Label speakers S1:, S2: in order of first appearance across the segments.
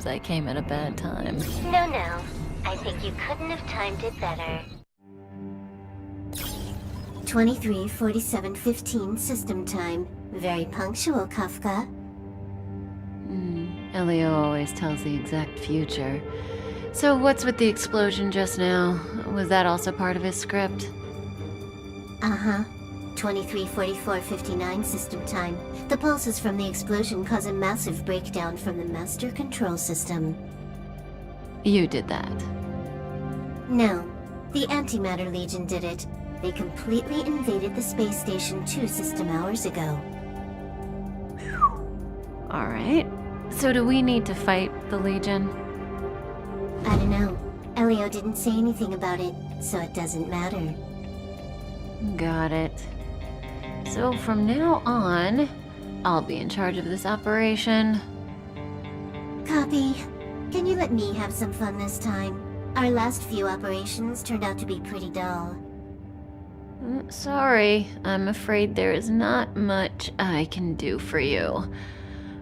S1: seems I came at a bad time.
S2: No. I think you couldn't have timed it better.
S3: 23:47:15 system time. Very punctual, Kafka.
S1: Elio always tells the exact future. So what's with the explosion just now? Was that also part of his script?
S3: Uh-huh. 23:44:59 system time. The pulses from the explosion cause a massive breakdown from the master control system.
S1: You did that.
S3: No, the Antimatter Legion did it. They completely invaded the space station 2 system hours ago.
S1: Alright. So do we need to fight the Legion?
S3: I don't know. Elio didn't say anything about it, so it doesn't matter.
S1: Got it. So from now on, I'll be in charge of this operation.
S3: Copy. Can you let me have some fun this time? Our last few operations turned out to be pretty dull.
S1: Sorry, I'm afraid there is not much I can do for you.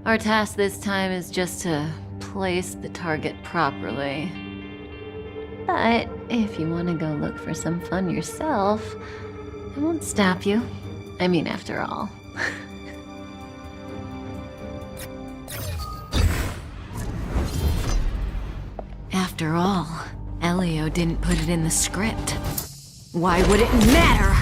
S1: Our task this time is just to place the target properly. But if you want to go look for some fun yourself, I won't stop you. I mean, after all. After all, Elio didn't put it in the script. Why would it matter?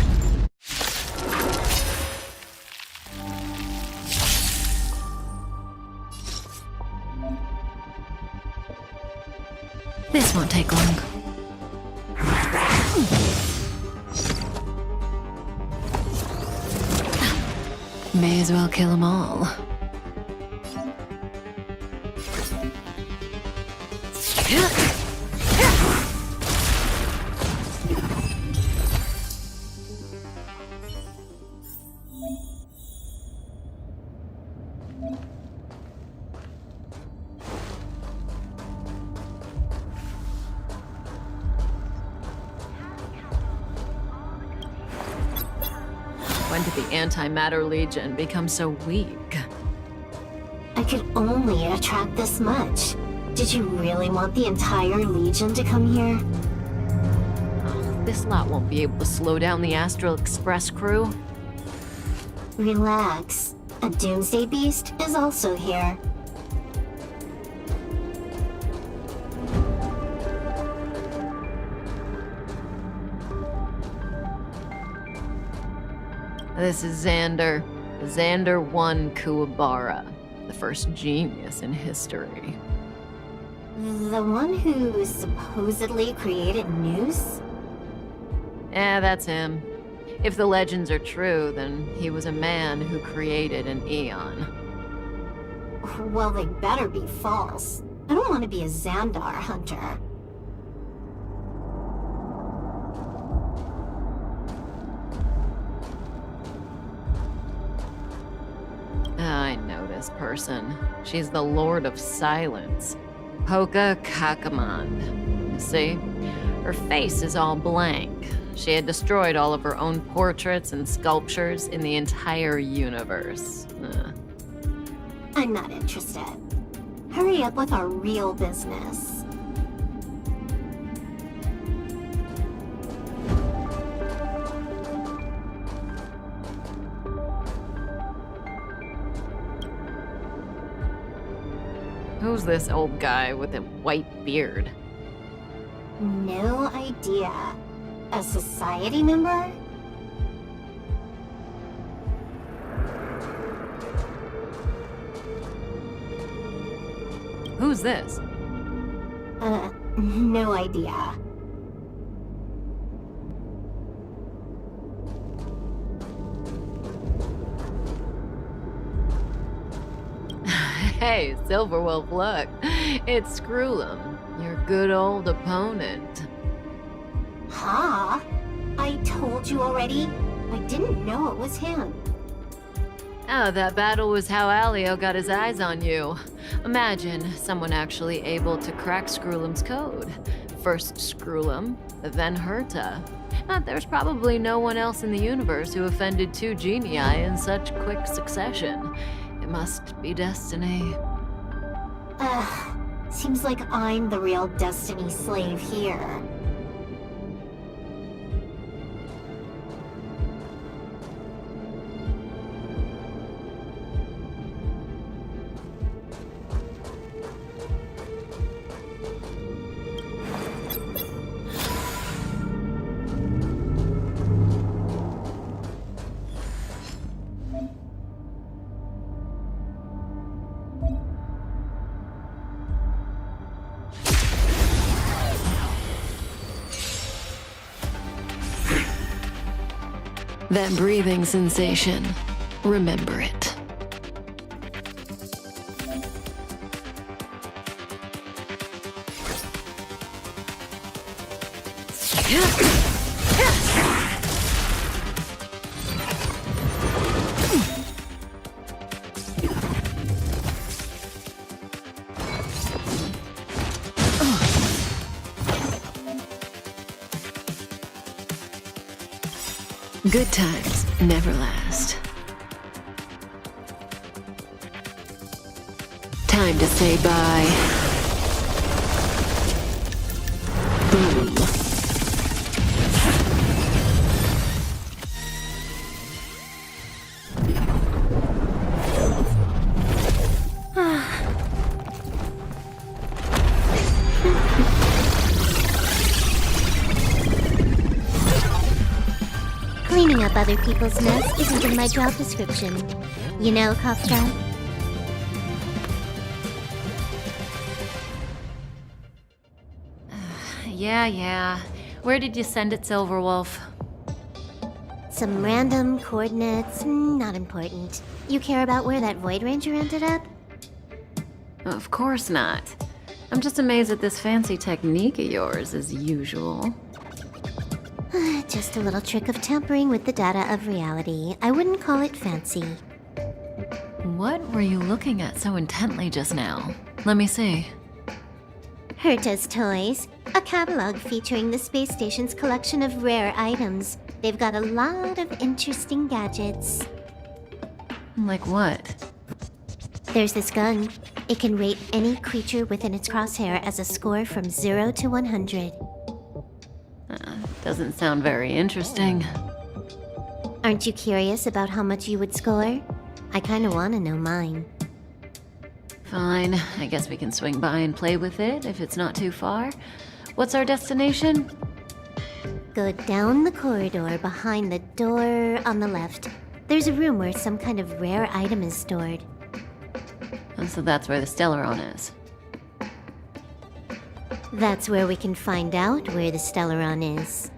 S1: This won't take long. May as well kill them all. When did the Antimatter Legion become so weak?
S3: I could only attract this much. Did you really want the entire Legion to come here?
S1: Oh, this lot won't be able to slow down the Astral Express crew.
S3: Relax. A Doomsday Beast is also here.
S1: This is Xander. Xander 1 Kuwabara, the first genius in history.
S3: The one who supposedly created Noose?
S1: That's him. If the legends are true, then he was a man who created an Eon.
S3: Well, they better be false. I don't want to be a Xandar hunter.
S1: I know this person. She's the Lord of Silence. Hoka Kakamand. See? Her face is all blank. She had destroyed all of her own portraits and sculptures in the entire universe.
S3: I'm not interested. Hurry up with our real business.
S1: Who's this old guy with a white beard?
S3: No idea. A society member?
S1: Who's this?
S3: No idea.
S1: Hey, Silverwolf, look. It's Screw'em, your good old opponent.
S3: Huh? I told you already. I didn't know it was him.
S1: Oh, that battle was how Alio got his eyes on you. Imagine someone actually able to crack Screw'em's code. First Screw'em, then Herta. There's probably no one else in the universe who offended two genii in such quick succession. It must be destiny.
S3: Seems like I'm the real Destiny slave here.
S1: That breathing sensation. Remember it. Good times never last. Time to say bye. Boom.
S3: Cleaning up other people's mess isn't in my job description. You know, Kafka?
S1: Yeah. Where did you send it, Silverwolf?
S3: Some random coordinates, not important. You care about where that Void Ranger ended up?
S1: Of course not. I'm just amazed at this fancy technique of yours, as usual.
S3: Just a little trick of tampering with the data of reality. I wouldn't call it fancy.
S1: What were you looking at so intently just now? Let me see.
S3: Herta's Toys, a catalog featuring the space station's collection of rare items. They've got a lot of interesting gadgets.
S1: Like what?
S3: There's this gun. It can rate any creature within its crosshair as a score from 0 to 100.
S1: Doesn't sound very interesting.
S3: Aren't you curious about how much you would score? I kinda wanna know mine.
S1: Fine, I guess we can swing by and play with it if it's not too far. What's our destination?
S3: Go down the corridor behind the door on the left. There's a room where some kind of rare item is stored.
S1: Oh, so that's where the Stellaron is.
S3: That's where we can find out where the Stellaron is.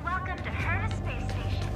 S2: Welcome to Herta Space Station.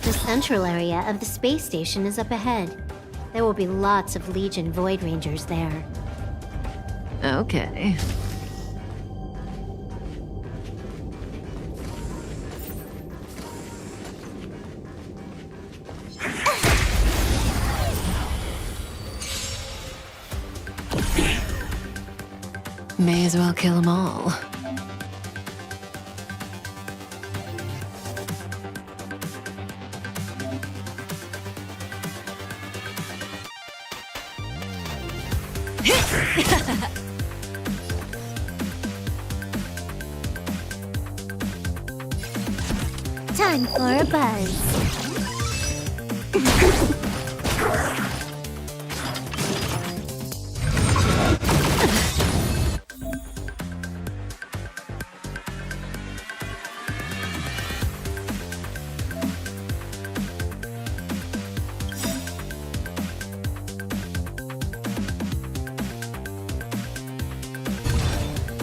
S3: The central area of the space station is up ahead. There will be lots of Legion Void Rangers there.
S1: Okay. May as well kill them all.
S3: Time for a buzz.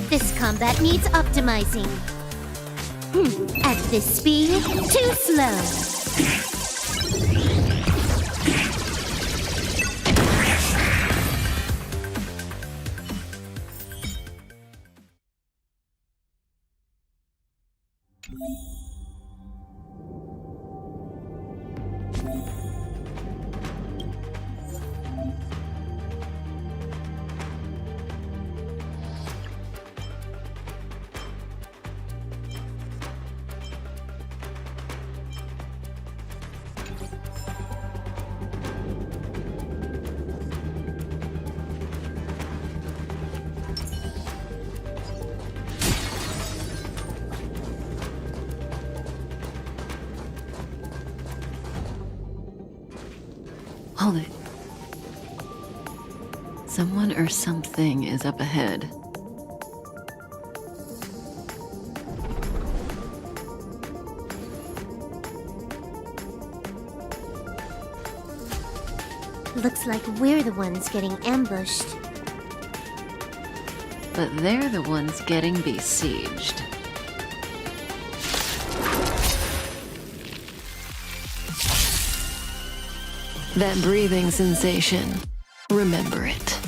S3: This combat needs optimizing. At this speed, too slow.
S1: Hold it. Someone or something is up ahead.
S3: Looks like we're the ones getting ambushed.
S1: But they're the ones getting besieged. That breathing sensation. Remember it.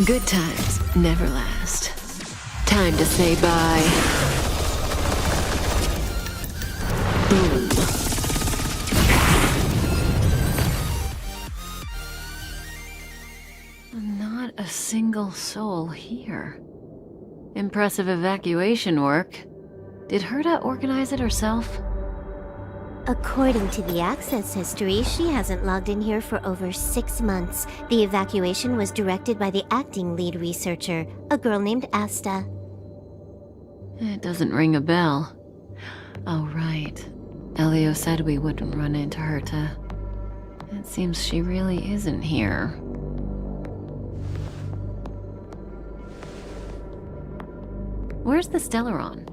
S1: Good times never last. Time to say bye. Boom. Not a single soul here. Impressive evacuation work. Did Herta organize it herself?
S3: According to the access history, she hasn't logged in here for over 6 months. The evacuation was directed by the acting lead researcher, a girl named Asta.
S1: It doesn't ring a bell. Oh, right. Elio said we wouldn't run into Herta. It seems she really isn't here. Where's the Stellaron?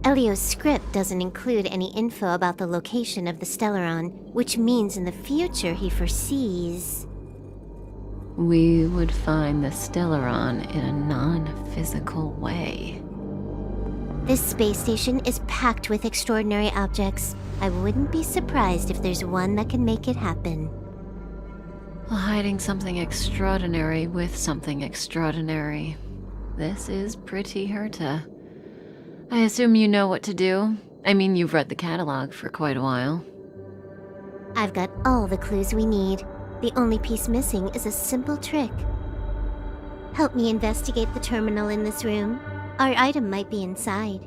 S3: Elio's script doesn't include any info about the location of the Stellaron, which means in the future he foresees...
S1: We would find the Stellaron in a non-physical way.
S3: This space station is packed with extraordinary objects. I wouldn't be surprised if there's one that can make it happen.
S1: Well, hiding something extraordinary with something extraordinary. This is pretty Herta. I assume you know what to do. I mean, you've read the catalog for quite a while.
S3: I've got all the clues we need. The only piece missing is a simple trick. Help me investigate the terminal in this room. Our item might be inside.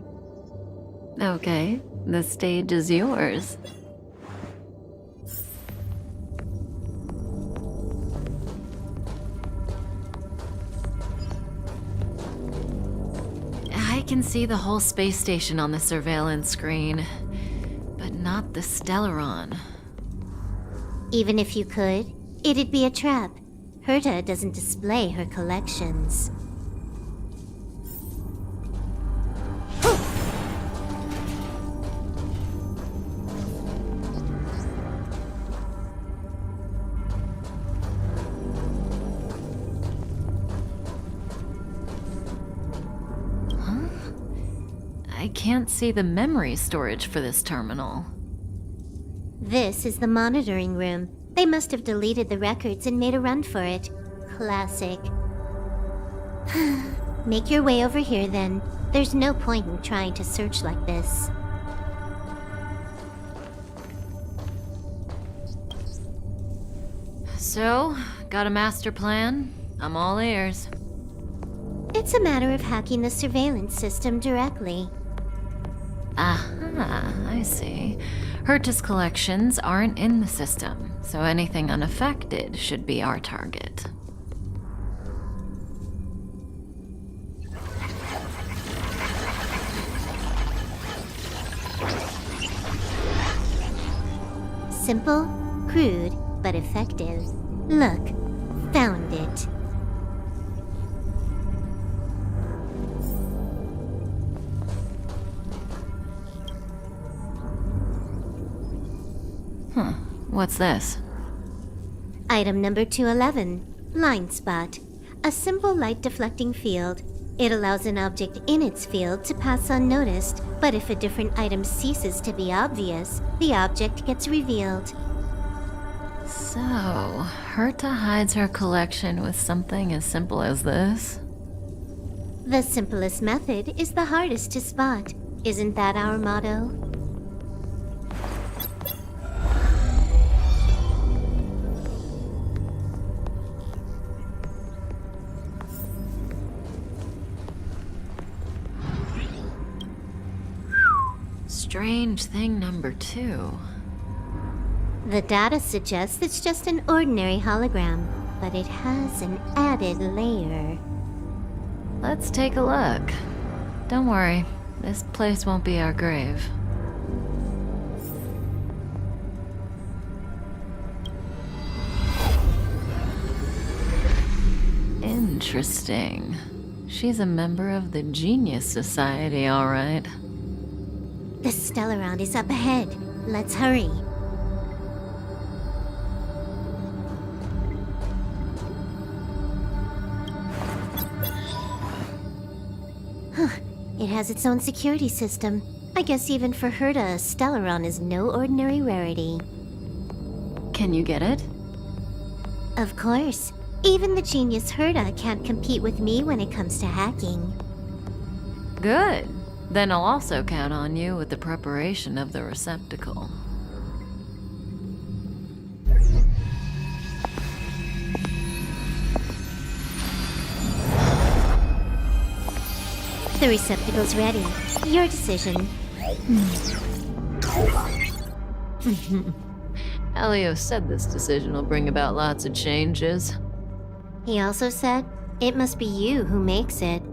S1: Okay, the stage is yours. I can see the whole space station on the surveillance screen, but not the Stellaron.
S3: Even if you could, it'd be a trap. Herta doesn't display her collections.
S1: I can't see the memory storage for this terminal.
S3: This is the monitoring room. They must have deleted the records and made a run for it. Classic. Make your way over here then. There's no point in trying to search like this.
S1: So, got a master plan? I'm all ears.
S3: It's a matter of hacking the surveillance system directly.
S1: Aha, I see. Herta's collections aren't in the system, so anything unaffected should be our target.
S3: Simple, crude, but effective. Look, found it.
S1: What's this?
S3: Item number 211, Line Spot. A simple light deflecting field. It allows an object in its field to pass unnoticed, but if a different item ceases to be obvious, the object gets revealed.
S1: So, Herta hides her collection with something as simple as this?
S3: The simplest method is the hardest to spot. Isn't that our motto?
S1: Strange thing number 2.
S3: The data suggests it's just an ordinary hologram, but it has an added layer.
S1: Let's take a look. Don't worry, this place won't be our grave. Interesting. She's a member of the Genius Society, all right.
S3: The Stellaround is up ahead. Let's hurry. It has its own security system. I guess even for Herta, a Stellaron is no ordinary rarity.
S1: Can you get it?
S3: Of course. Even the genius Herta can't compete with me when it comes to hacking.
S1: Good. Then I'll also count on you with the preparation of the receptacle.
S3: The receptacle's ready. Your decision.
S1: Elio said this decision will bring about lots of changes.
S3: He also said, it must be you who makes it.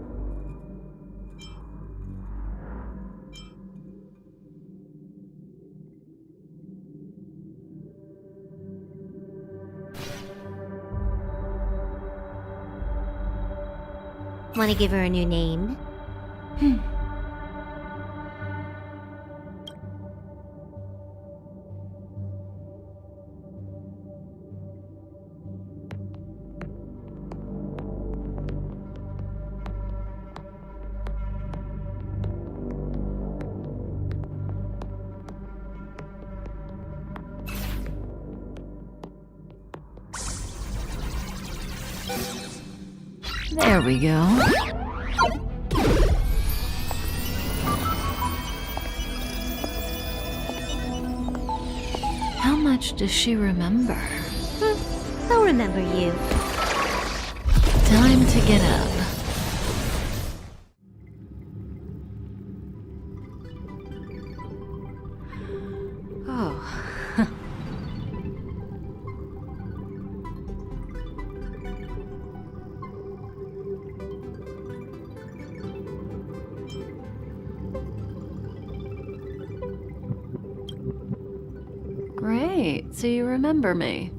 S3: Want to give her a new name?
S1: There we go. How much does she remember?
S3: I'll remember you.
S1: Time to get up. Oh. Great, so you remember me.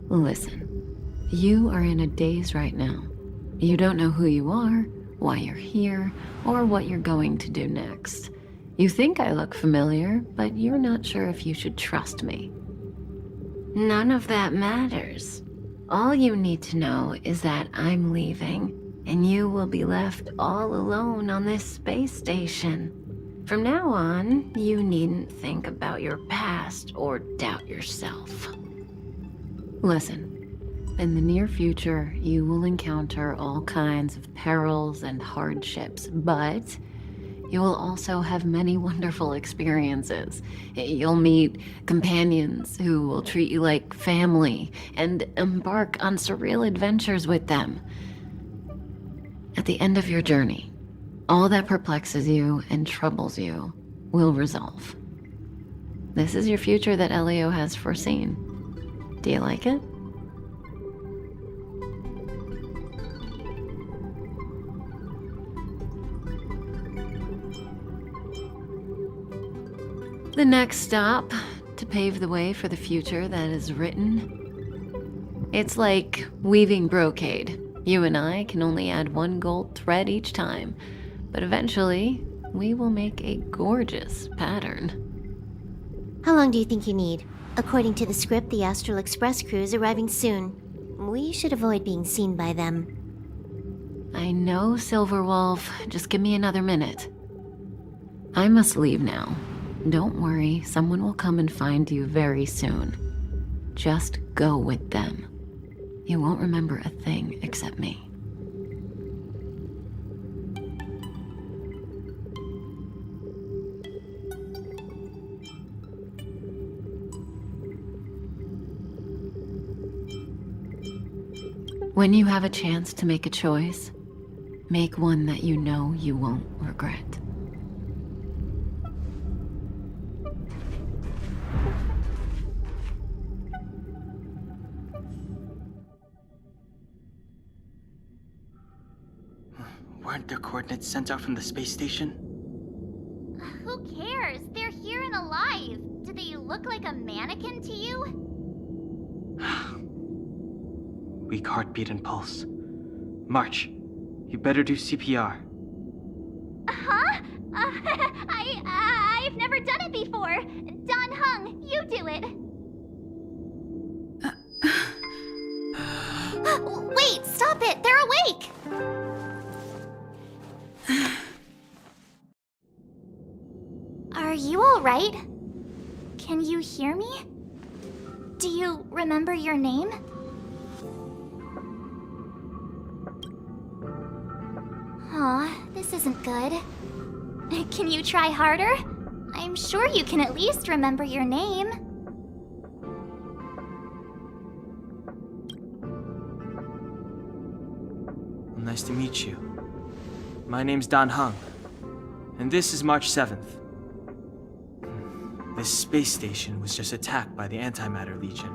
S1: Listen, you are in a daze right now. You don't know who you are, why you're here, or what you're going to do next. You think I look familiar, but you're not sure if you should trust me. None of that matters. All you need to know is that I'm leaving, and you will be left all alone on this space station. From now on, you needn't think about your past or doubt yourself. Listen, in the near future, you will encounter all kinds of perils and hardships, but you will also have many wonderful experiences. You'll meet companions who will treat you like family and embark on surreal adventures with them. At the end of your journey, all that perplexes you and troubles you will resolve. This is your future that Elio has foreseen. Do you like it? The next stop, to pave the way for the future that is written. It's like weaving brocade. You and I can only add one gold thread each time, but eventually, we will make a gorgeous pattern.
S3: How long do you think you need? According to the script, the Astral Express crew is arriving soon. We should avoid being seen by them.
S1: I know, Silverwolf. Just give me another minute. I must leave now. Don't worry, someone will come and find you very soon. Just go with them. You won't remember a thing except me. When you have a chance to make a choice, make one that you know you won't regret.
S4: Weren't their coordinates sent out from the space station?
S2: Who cares? They're here and alive. Do they look like a mannequin to you?
S4: Weak heartbeat and pulse. March, you better do CPR.
S2: Huh? I've never done it before. Don Hung, you do it. Wait, stop it! They're awake! Are you alright? Can you hear me? Do you remember your name? Aw, this isn't good. Can you try harder? I'm sure you can at least remember your name.
S4: Nice to meet you. My name's Don Hung, and this is March 7th. This space station was just attacked by the Antimatter Legion.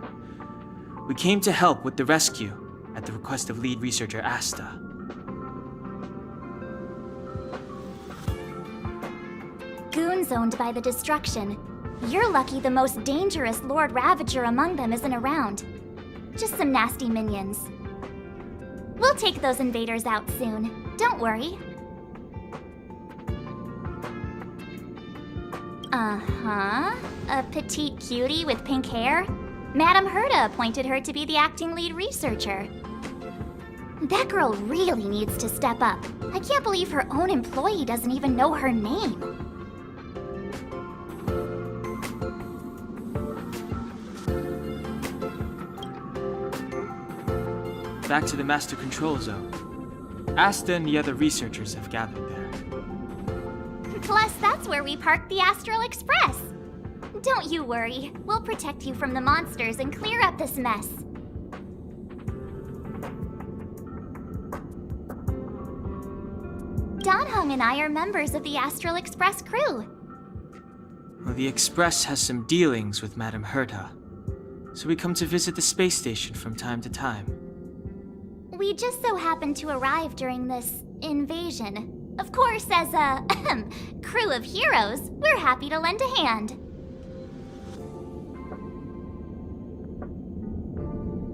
S4: We came to help with the rescue at the request of lead researcher Asta.
S2: Goons owned by the destruction. You're lucky the most dangerous Lord Ravager among them isn't around. Just some nasty minions. We'll take those invaders out soon. Don't worry. Uh-huh. A petite cutie with pink hair? Madame Herta appointed her to be the acting lead researcher. That girl really needs to step up. I can't believe her own employee doesn't even know her name.
S4: Back to the Master Control Zone. Asta and the other researchers have gathered there.
S2: Plus, that's where we parked the Astral Express. Don't you worry. We'll protect you from the monsters and clear up this mess. Don Hung and I are members of the Astral Express crew.
S4: Well, the Express has some dealings with Madame Herta, so we come to visit the space station from time to time.
S2: We just so happened to arrive during this invasion. Of course, as a crew of heroes, we're happy to lend a hand.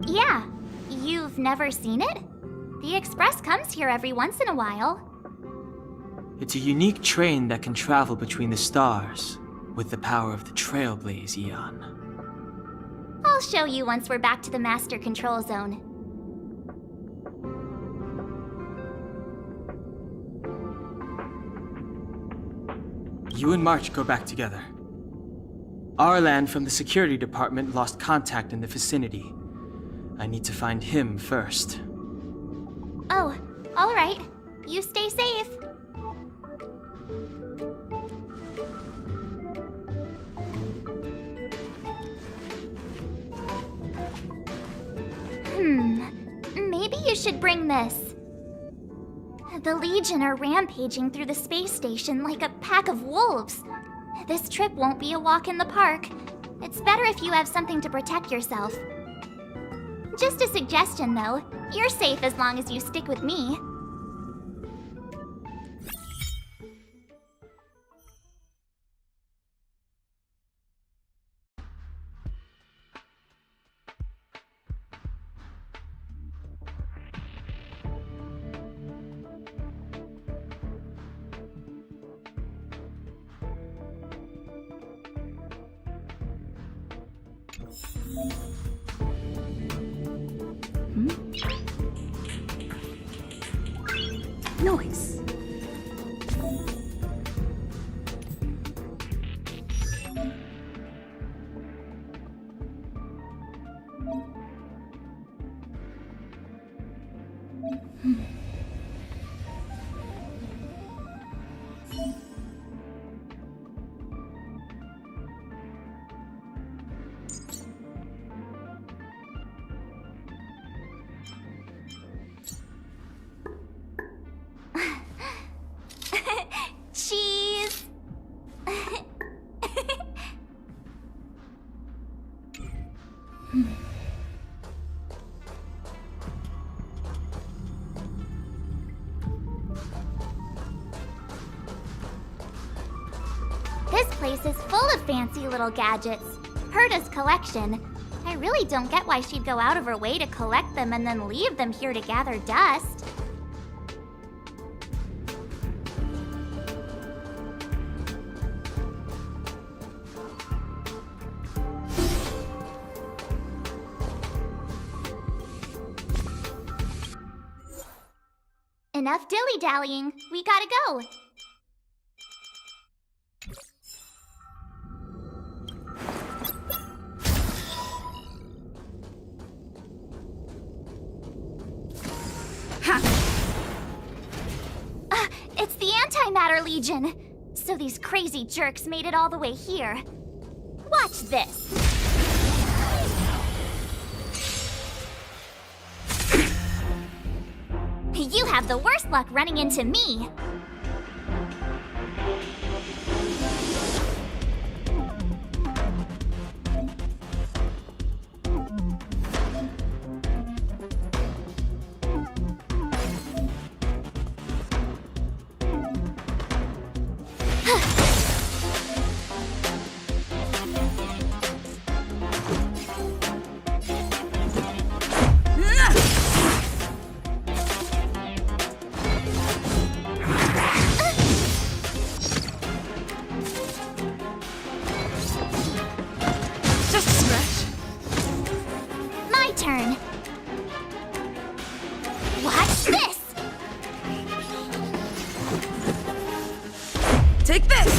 S2: Yeah, you've never seen it? The Express comes here every once in a while.
S4: It's a unique train that can travel between the stars with the power of the Trailblazer Eon.
S2: I'll show you once we're back to the Master Control Zone.
S4: you and March go back together. Arlan from the security department lost contact in the vicinity. I need to find him first.
S2: Oh, alright. You stay safe. Maybe you should bring this. The Legion are rampaging through the space station like a pack of wolves. This trip won't be a walk in the park. It's better if you have something to protect yourself. Just a suggestion, though. You're safe as long as you stick with me.
S1: Noise.
S2: Cheese! This place is full of fancy little gadgets. Herta's collection. I really don't get why she'd go out of her way to collect them and then leave them here to gather dust. Enough dilly-dallying. We gotta go. It's the Antimatter Legion. So these crazy jerks made it all the way here. Watch this. You have the worst luck running into me. Turn. Watch this!
S5: Take this!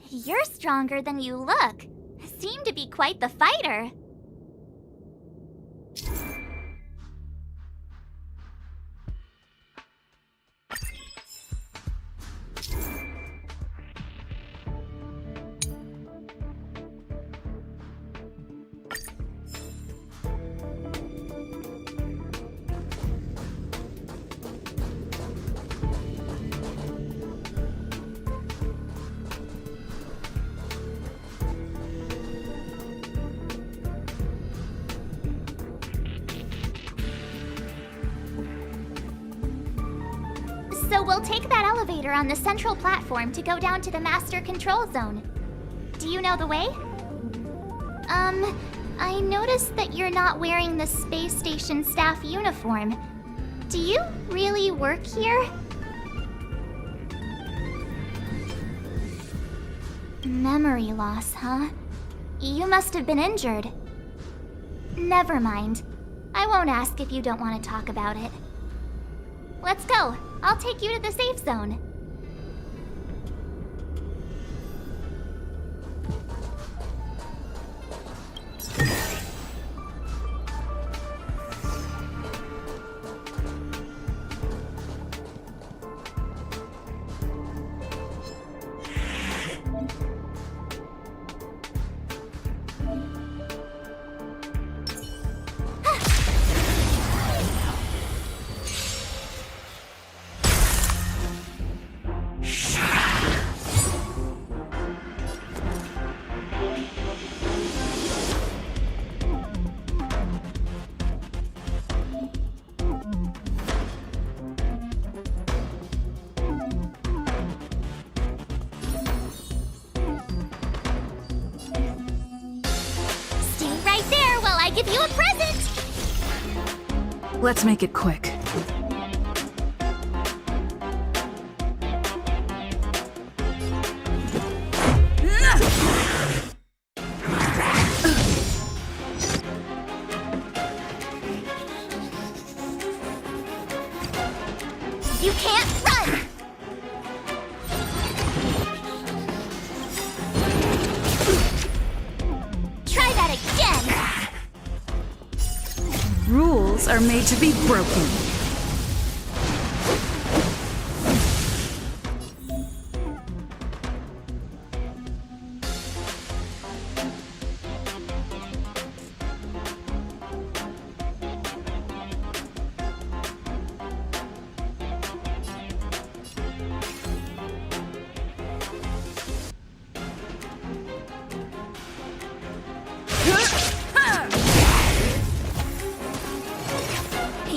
S2: You're stronger than you look. Seem to be quite the fighter. So we'll take that elevator on the central platform to go down to the master control zone. Do you know the way? I noticed that you're not wearing the space station staff uniform. Do you really work here? Memory loss, huh? You must have been injured. Never mind. I won't ask if you don't want to talk about it. Let's go. I'll take you to the safe zone. Give you a present!
S5: Let's make it quick.
S2: You can't run! Try that again!
S5: Rules are made to be broken.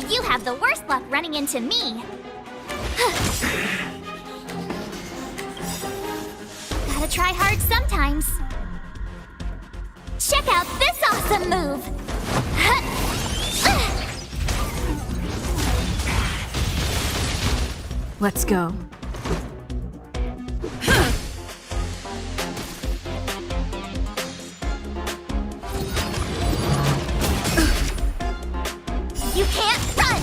S2: You have the worst luck running into me. Gotta try hard sometimes. Check out this awesome move!
S5: Let's go.
S2: You can't run!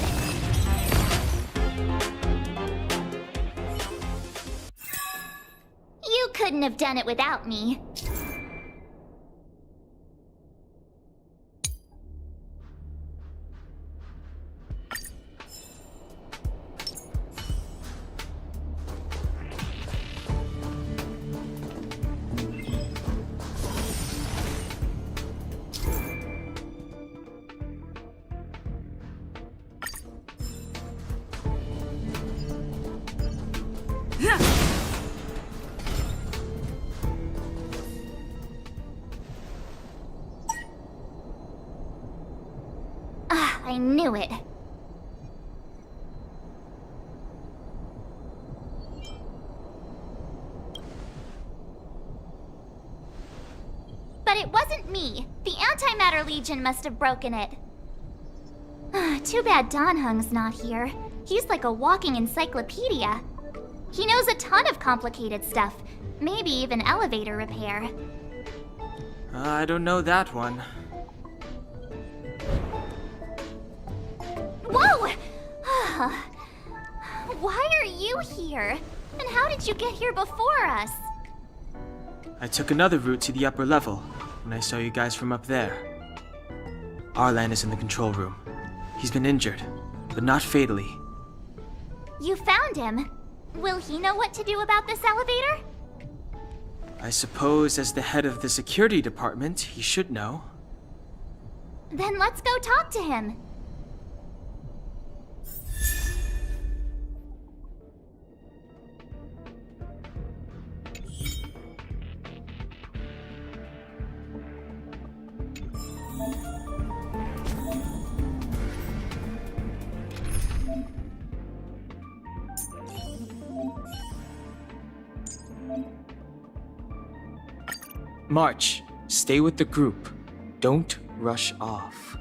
S2: You couldn't have done it without me. I knew it. But it wasn't me. The Antimatter Legion must have broken it. Too bad Danhung's not here. He's like a walking encyclopedia. He knows a ton of complicated stuff. Maybe even elevator repair.
S4: I don't know that one.
S2: Whoa! Why are you here? And how did you get here before us?
S4: I took another route to the upper level when I saw you guys from up there. Arlan is in the control room. He's been injured, but not fatally.
S2: You found him. Will he know what to do about this elevator?
S4: I suppose as the head of the security department, he should know.
S2: Then let's go talk to him.
S4: March, stay with the group. Don't rush off.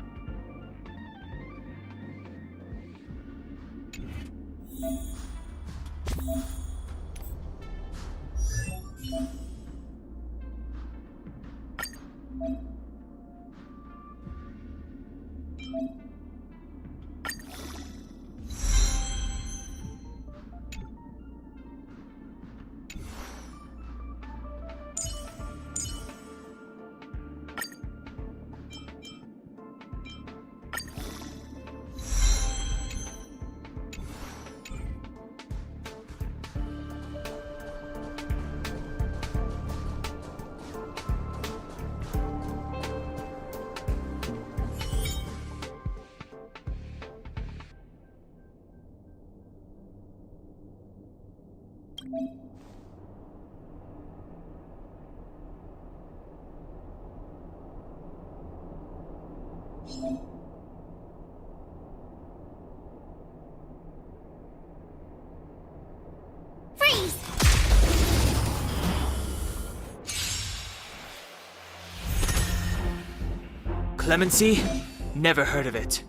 S2: Freeze!
S4: Clemency? Never heard of it.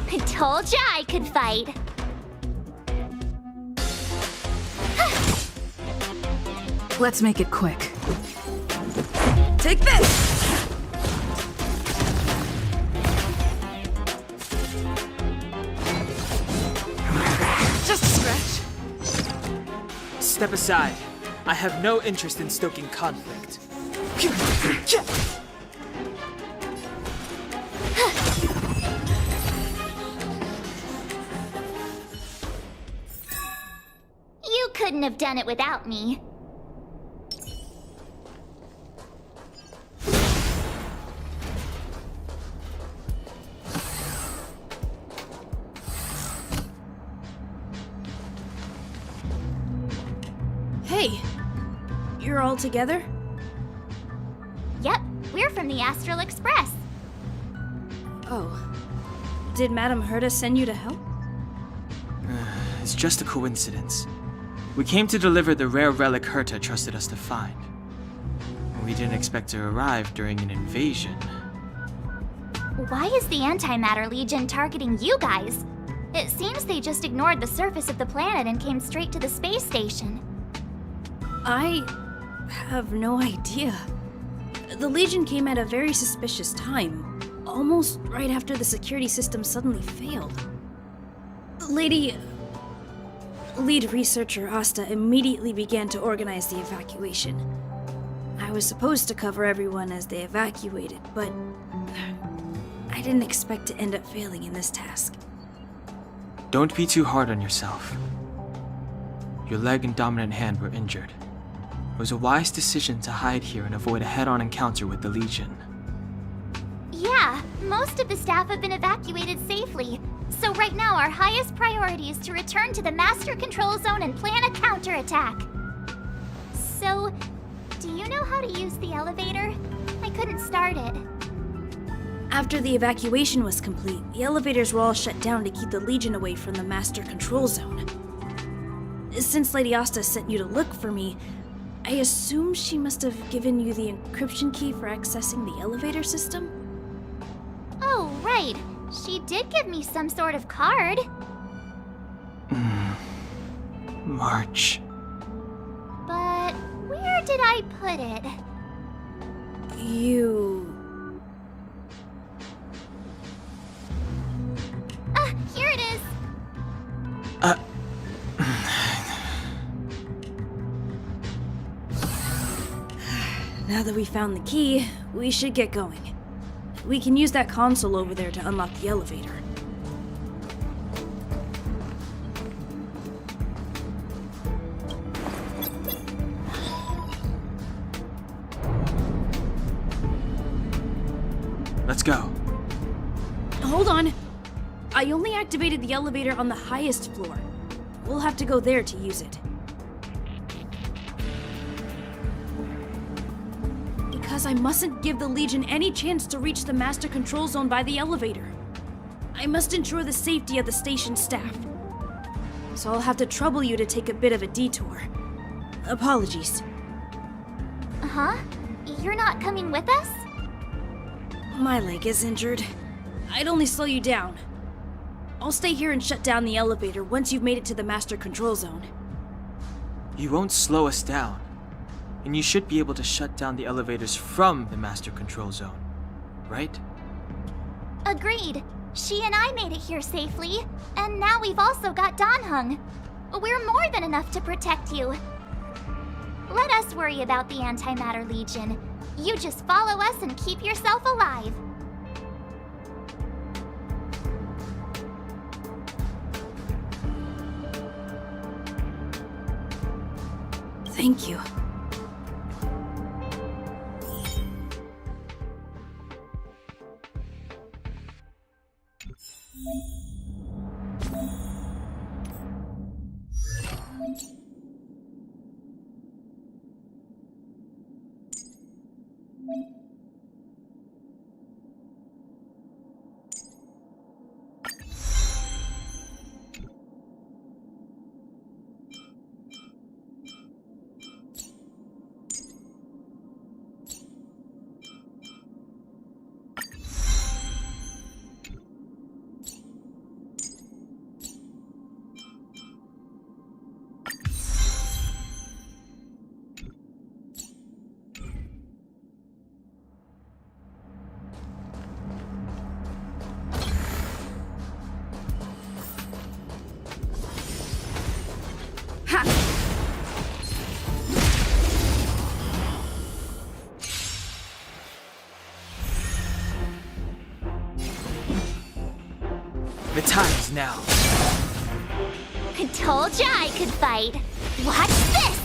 S2: I told ya I could fight.
S5: Let's make it quick. Take this! Just a scratch.
S4: Step aside. I have no interest in stoking conflict.
S2: You couldn't have done it without me.
S6: Hey, you're all together?
S2: Yep, we're from the Astral Express.
S6: Oh. Did Madame Herta send you to help?
S4: It's just a coincidence. We came to deliver the rare relic Herta trusted us to find. We didn't expect to arrive during an invasion.
S2: Why is the Antimatter Legion targeting you guys? It seems they just ignored the surface of the planet and came straight to the space station.
S6: I have no idea. The Legion came at a very suspicious time, almost right after the security system suddenly failed. Lead researcher Asta immediately began to organize the evacuation. I was supposed to cover everyone as they evacuated, but I didn't expect to end up failing in this task.
S4: Don't be too hard on yourself. Your leg and dominant hand were injured. It was a wise decision to hide here and avoid a head-on encounter with the Legion.
S2: Yeah, most of the staff have been evacuated safely. So right now our highest priority is to return to the Master Control Zone and plan a counterattack. So, do you know how to use the elevator? I couldn't start it.
S6: After the evacuation was complete, the elevators were all shut down to keep the Legion away from the Master Control Zone. Since Lady Asta sent you to look for me, I assume she must have given you the encryption key for accessing the elevator system?
S2: Oh, right. She did give me some sort of card.
S4: March.
S2: But where did I put it? Here it is.
S6: Now that we found the key, we should get going. We can use that console over there to unlock the elevator.
S4: Let's go.
S6: Hold on! I only activated the elevator on the highest floor. We'll have to go there to use it. Because I mustn't give the Legion any chance to reach the Master Control Zone by the elevator. I must ensure the safety of the station staff. So I'll have to trouble you to take a bit of a detour. Apologies.
S2: Huh? You're not coming with us?
S6: My leg is injured. I'd only slow you down. I'll stay here and shut down the elevator once you've made it to the Master Control Zone.
S4: You won't slow us down. And you should be able to shut down the elevators from the Master Control Zone, right?
S2: Agreed. She and I made it here safely, and now we've also got Danhung. We're more than enough to protect you. Let us worry about the Antimatter Legion. You just follow us and keep yourself alive.
S6: Thank you.
S4: The time is now.
S2: I told ya I could fight. Watch this!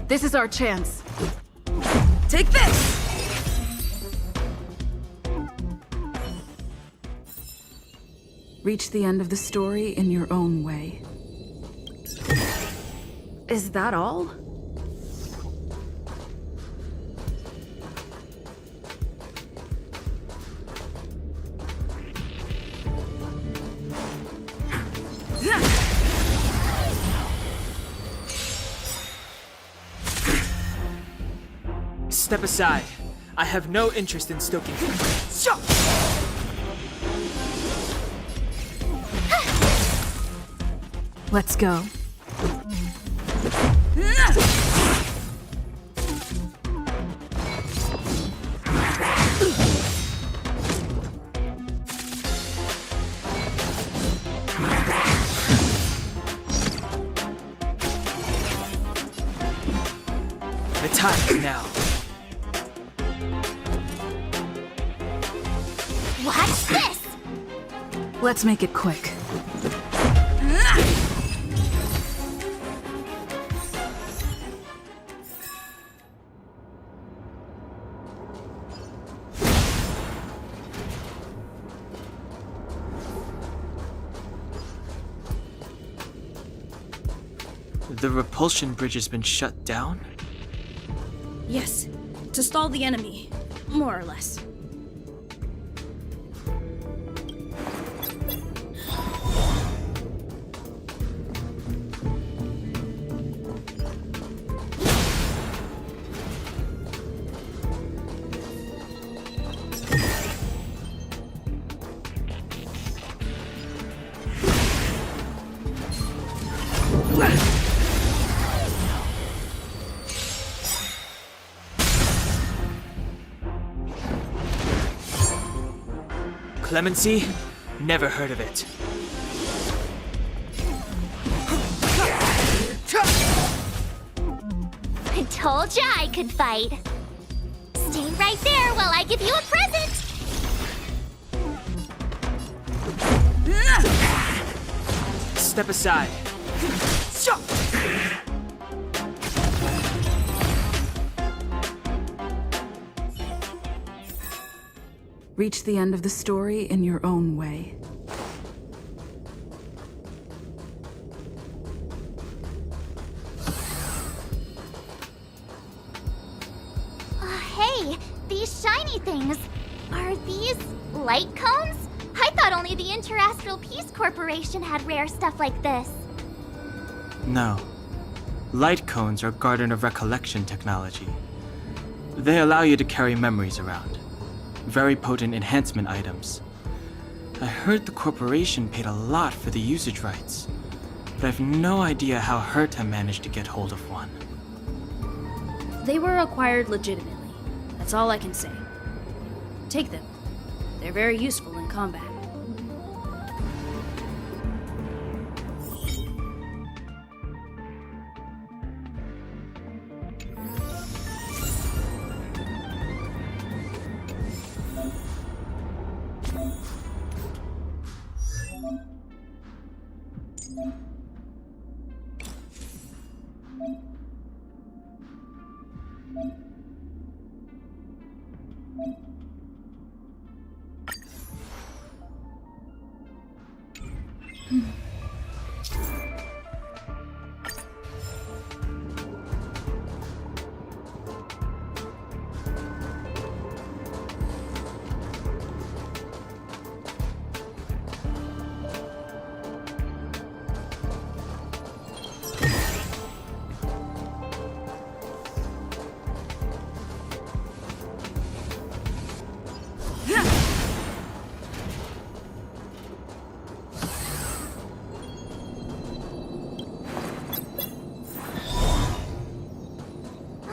S5: This is our chance. Take this! Reach the end of the story in your own way. Is that all?
S4: Step aside. I have no interest in stoking.
S5: Let's go.
S4: The time is now.
S2: Watch this!
S5: Let's make it quick.
S4: The repulsion bridge has been shut down?
S6: Yes, to stall the enemy, more or less.
S4: Clemency? Never heard of it.
S2: I told ya I could fight. Stay right there while I give you a present!
S4: Step aside.
S5: Reach the end of the story in your own way.
S2: Hey, these shiny things. Are these light cones? I thought only the Interastral Peace Corporation had rare stuff like this.
S4: No. Light cones are Garden of Recollection technology. They allow you to carry memories around. Very potent enhancement items. I heard the corporation paid a lot for the usage rights, but I've no idea how Herta managed to get hold of one.
S6: They were acquired legitimately. That's all I can say. Take them. They're very useful in combat.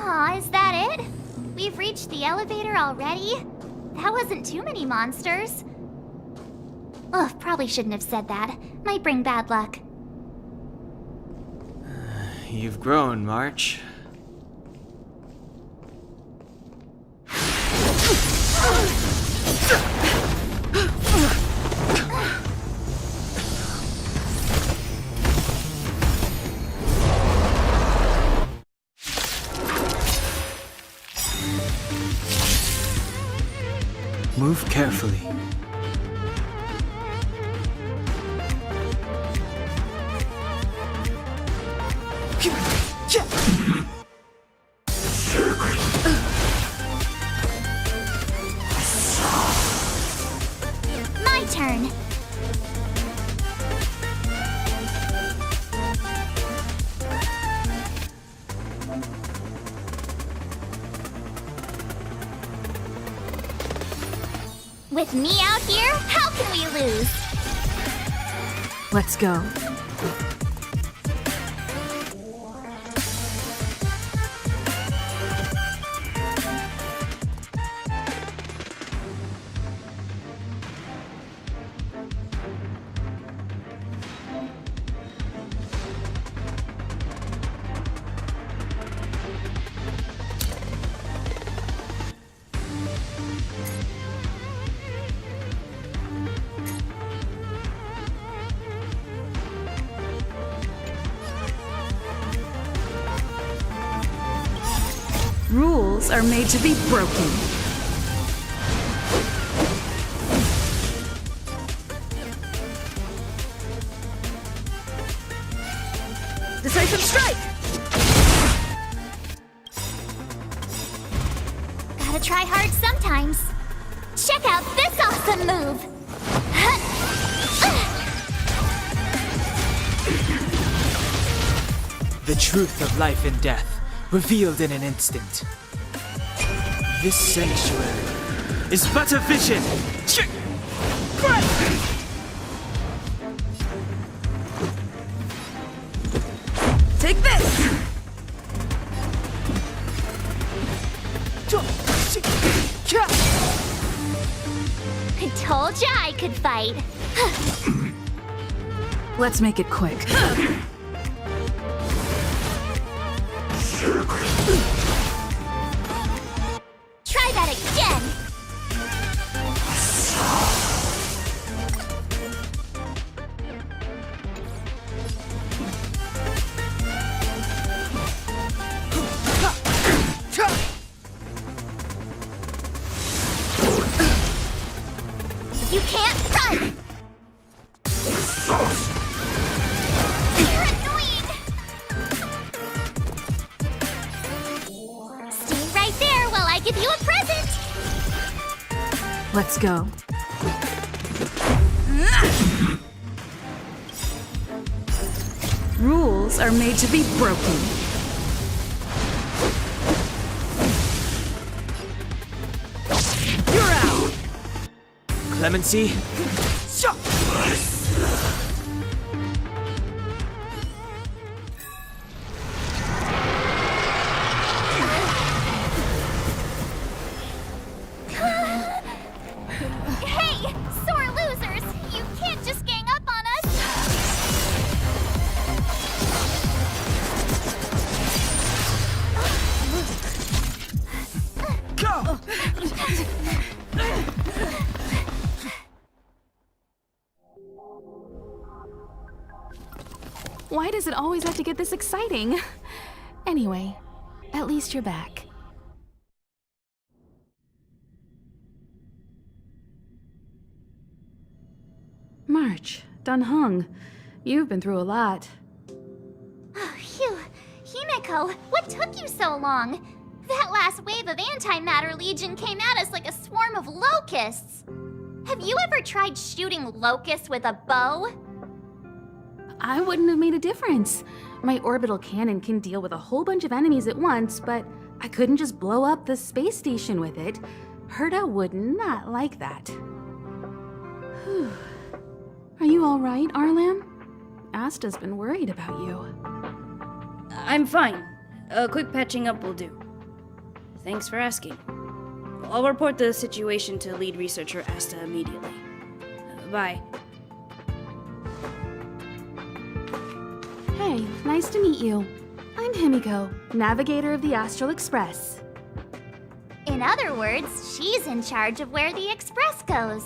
S2: Aw, is that it? We've reached the elevator already? That wasn't too many monsters. Ugh, probably shouldn't have said that. Might bring bad luck.
S4: You've grown, March. Move carefully.
S2: My turn. With me out here, how can we lose?
S5: Let's go. Rules are made to be broken. Decisive strike!
S2: Gotta try hard sometimes. Check out this awesome move!
S7: The truth of life and death, revealed in an instant. This sanctuary is but a vision!
S5: Take this!
S2: I told ya I could fight.
S5: Let's make it quick.
S2: Try that again! You can't run! You're annoying! Stay right there while I give you a present!
S5: Let's go. Rules are made to be broken. You're out!
S7: Clemency?
S2: Hey, sore losers! You can't just gang up on us!
S7: Go!
S8: Why does it always have to get this exciting? Anyway, at least you're back.
S5: March,
S8: unhung. You've been through a lot.
S2: Oh, phew. Himeko, what took you so long? That last wave of antimatter legion came at us like a swarm of locusts. Have you ever tried shooting locusts with a bow?
S8: I wouldn't have made a difference. My orbital cannon can deal with a whole bunch of enemies at once, but I couldn't just blow up the space station with it. Herta would not like that. Whew. Are you all right, Arlan? Asta's been worried about you.
S6: I'm fine. A quick patching up will do. Thanks for asking. I'll report the situation to lead researcher Asta immediately. Bye.
S8: Hey, nice to meet you. I'm Himiko, navigator of the Astral Express.
S2: In other words, she's in charge of where the express goes.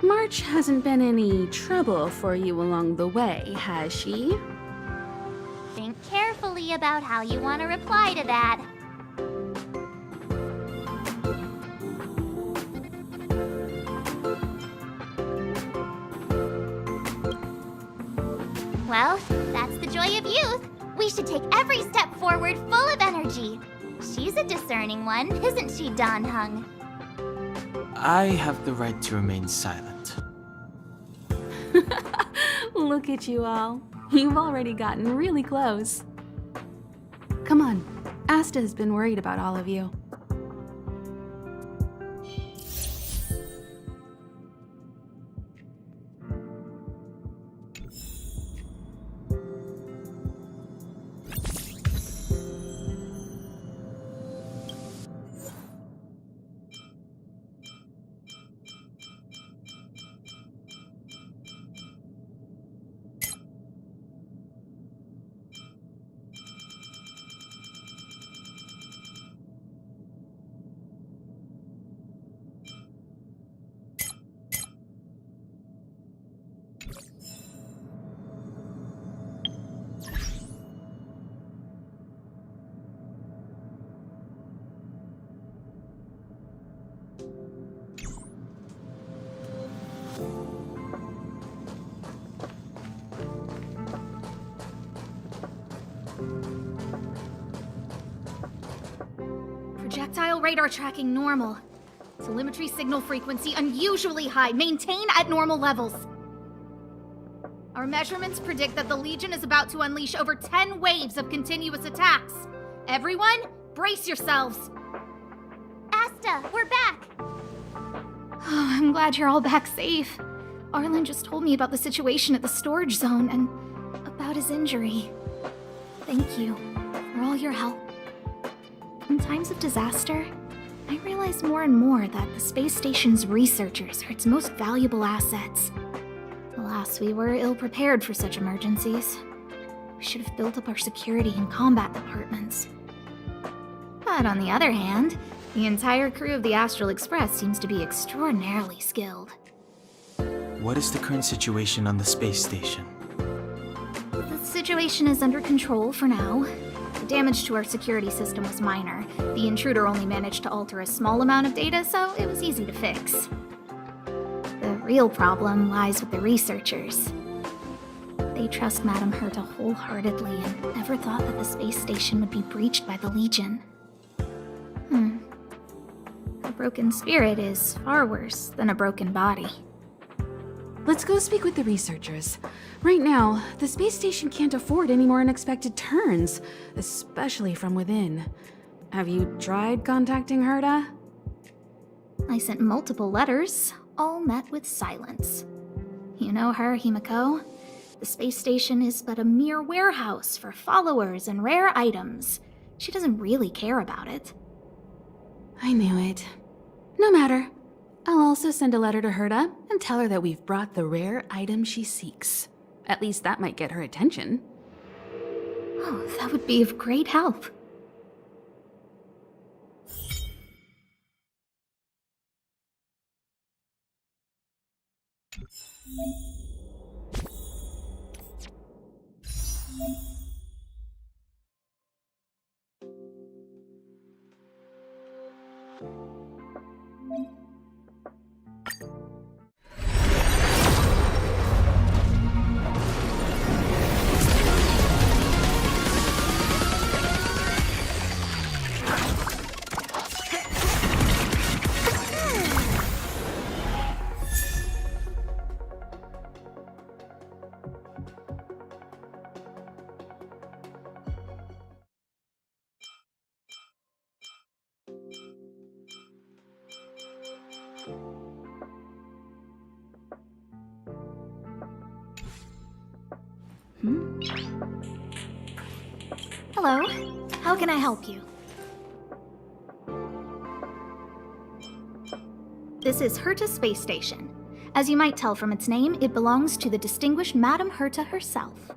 S8: March hasn't been any trouble for you along the way, has she?
S2: Think carefully about how you want to reply to that. Well, that's the joy of youth. We should take every step forward full of energy. She's a discerning one, isn't she, Dan Hung?
S4: I have the right to remain silent.
S8: Look at you all. You've already gotten really close. Come on, Asta has been worried about all of you.
S9: Projectile radar tracking normal. Telemetry signal frequency unusually high. Maintain at normal levels. Our measurements predict that the Legion is about to unleash over 10 waves of continuous attacks. Everyone, brace yourselves.
S2: Asta, we're back.
S9: Oh, I'm glad you're all back safe. Arlen just told me about the situation at the storage zone and about his injury. Thank you for all your help. In times of disaster, I realize more and more that the space station's researchers are its most valuable assets. Alas, we were ill-prepared for such emergencies. We should have built up our security and combat departments. But on the other hand, the entire crew of the Astral Express seems to be extraordinarily skilled.
S4: What is the current situation on the space station?
S9: The situation is under control for now. The damage to our security system was minor. The intruder only managed to alter a small amount of data, so it was easy to fix. The real problem lies with the researchers. They trust Madame Herta wholeheartedly and never thought that the space station would be breached by the Legion. A broken spirit is far worse than a broken body.
S8: Let's go speak with the researchers. Right now, the space station can't afford any more unexpected turns, especially from within. Have you tried contacting Herta?
S9: I sent multiple letters, all met with silence. You know her, Himiko. The space station is but a mere warehouse for followers and rare items. She doesn't really care about it.
S8: I knew it. No matter. I'll also send a letter to Herta and tell her that we've brought the rare item she seeks. At least that might get her attention.
S9: Oh, that would be of great help. Hello. How can I help you? This is Herta Space Station. As you might tell from its name, it belongs to the distinguished Madame Herta herself.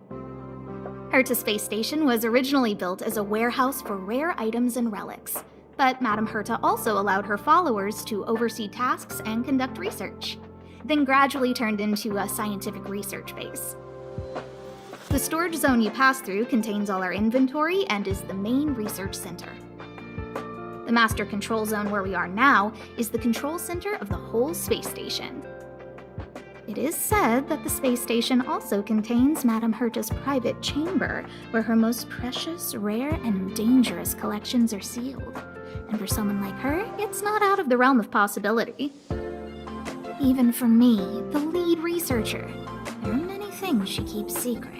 S9: Herta Space Station was originally built as a warehouse for rare items and relics, but Madame Herta also allowed her followers to oversee tasks and conduct research, then gradually turned into a scientific research base. The storage zone you pass through contains all our inventory and is the main research center. The master control zone where we are now is the control center of the whole space station. It is said that the space station also contains Madame Herta's private chamber, where her most precious, rare, and dangerous collections are sealed. And for someone like her, it's not out of the realm of possibility. Even for me, the lead researcher, there are many things she keeps secret.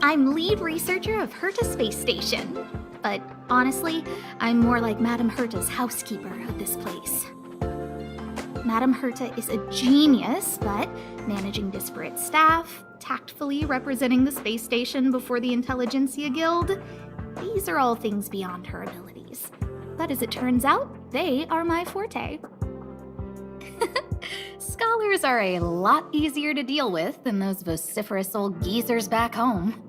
S9: I'm lead researcher of Herta Space Station, but honestly, I'm more like Madame Herta's housekeeper of this place. Madame Herta is a genius, but managing disparate staff, tactfully representing the space station before the Intelligentsia Guild, these are all things beyond her abilities. But as it turns out, they are my forte. Scholars are a lot easier to deal with than those vociferous old geezers back home.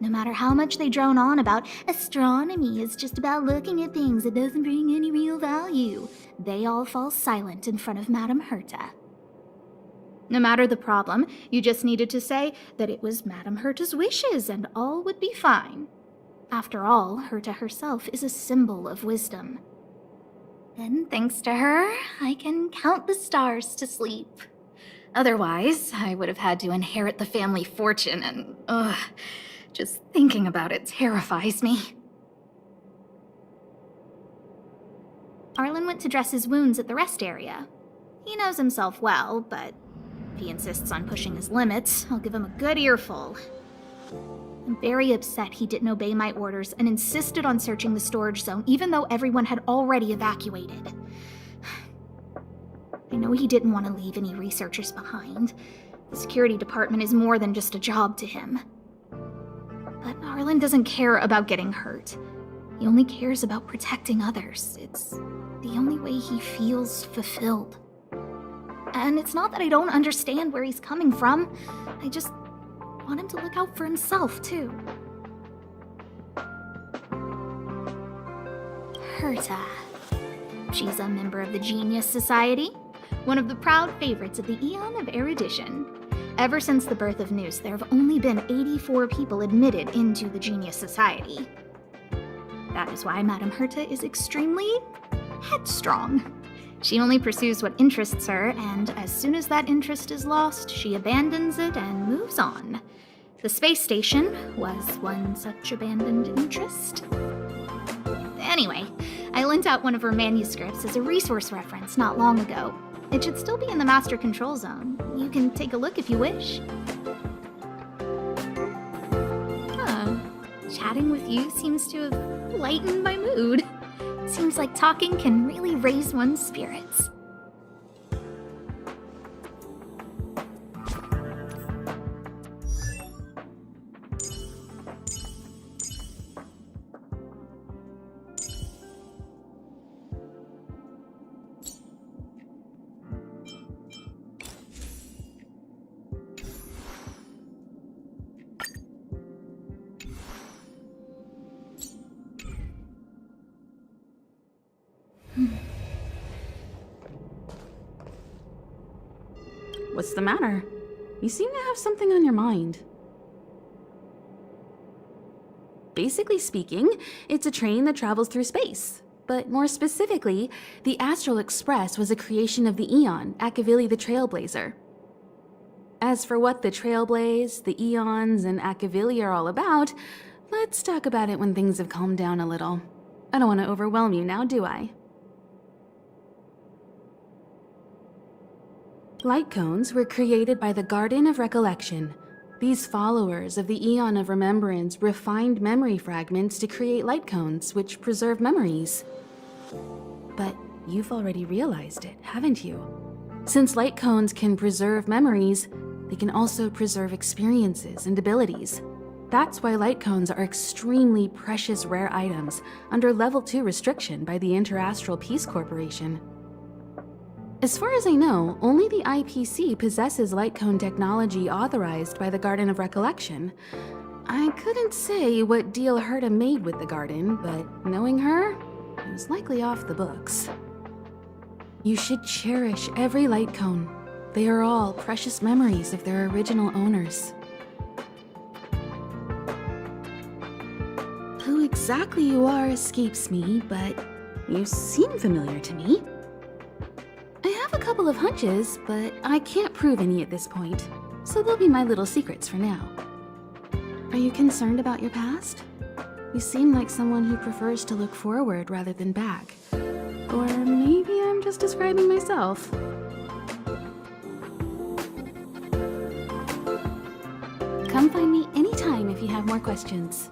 S9: No matter how much they drone on about astronomy is just about looking at things that doesn't bring any real value, they all fall silent in front of Madame Herta. No matter the problem, you just needed to say that it was Madame Herta's wishes and all would be fine. After all, Herta herself is a symbol of wisdom. And thanks to her, I can count the stars to sleep. Otherwise, I would have had to inherit the family fortune and, just thinking about it terrifies me. Arlen went to dress his wounds at the rest area. He knows himself well, but if he insists on pushing his limits, I'll give him a good earful. I'm very upset he didn't obey my orders and insisted on searching the storage zone even though everyone had already evacuated. I know he didn't want to leave any researchers behind. The security department is more than just a job to him. But Arlen doesn't care about getting hurt. He only cares about protecting others. It's the only way he feels fulfilled. And it's not that I don't understand where he's coming from. I just want him to look out for himself, too. Herta. She's a member of the Genius Society, one of the proud favorites of the Eon of Erudition. Ever since the birth of Noose, there have only been 84 people admitted into the Genius Society. That is why Madame Herta is extremely headstrong. She only pursues what interests her, and as soon as that interest is lost, she abandons it and moves on. The space station was one such abandoned interest. Anyway, I lent out one of her manuscripts as a resource reference not long ago. It should still be in the master control zone. You can take a look if you wish. Chatting with you seems to have lightened my mood. Seems like talking can really raise one's spirits.
S8: What's the matter? You seem to have something on your mind. Basically speaking, it's a train that travels through space. But more specifically, the Astral Express was a creation of the Eon, Akavili the Trailblazer. As for what the Trailblaze, the Eons, and Akavili are all about, let's talk about it when things have calmed down a little. I don't want to overwhelm you now, do I? Light cones were created by the Garden of Recollection. These followers of the Eon of Remembrance refined memory fragments to create light cones, which preserve memories. But you've already realized it, haven't you? Since light cones can preserve memories, they can also preserve experiences and abilities. That's why light cones are extremely precious rare items under Level 2 restriction by the Interastral Peace Corporation. As far as I know, only the IPC possesses light cone technology authorized by the Garden of Recollection. I couldn't say what deal Herta made with the garden, but knowing her, it was likely off the books. You should cherish every light cone. They are all precious memories of their original owners. Who exactly you are escapes me, but you seem familiar to me. I have a couple of hunches, but I can't prove any at this point, so they'll be my little secrets for now. Are you concerned about your past? You seem like someone who prefers to look forward rather than back. Or maybe I'm just describing myself. Come find me anytime if you have more questions.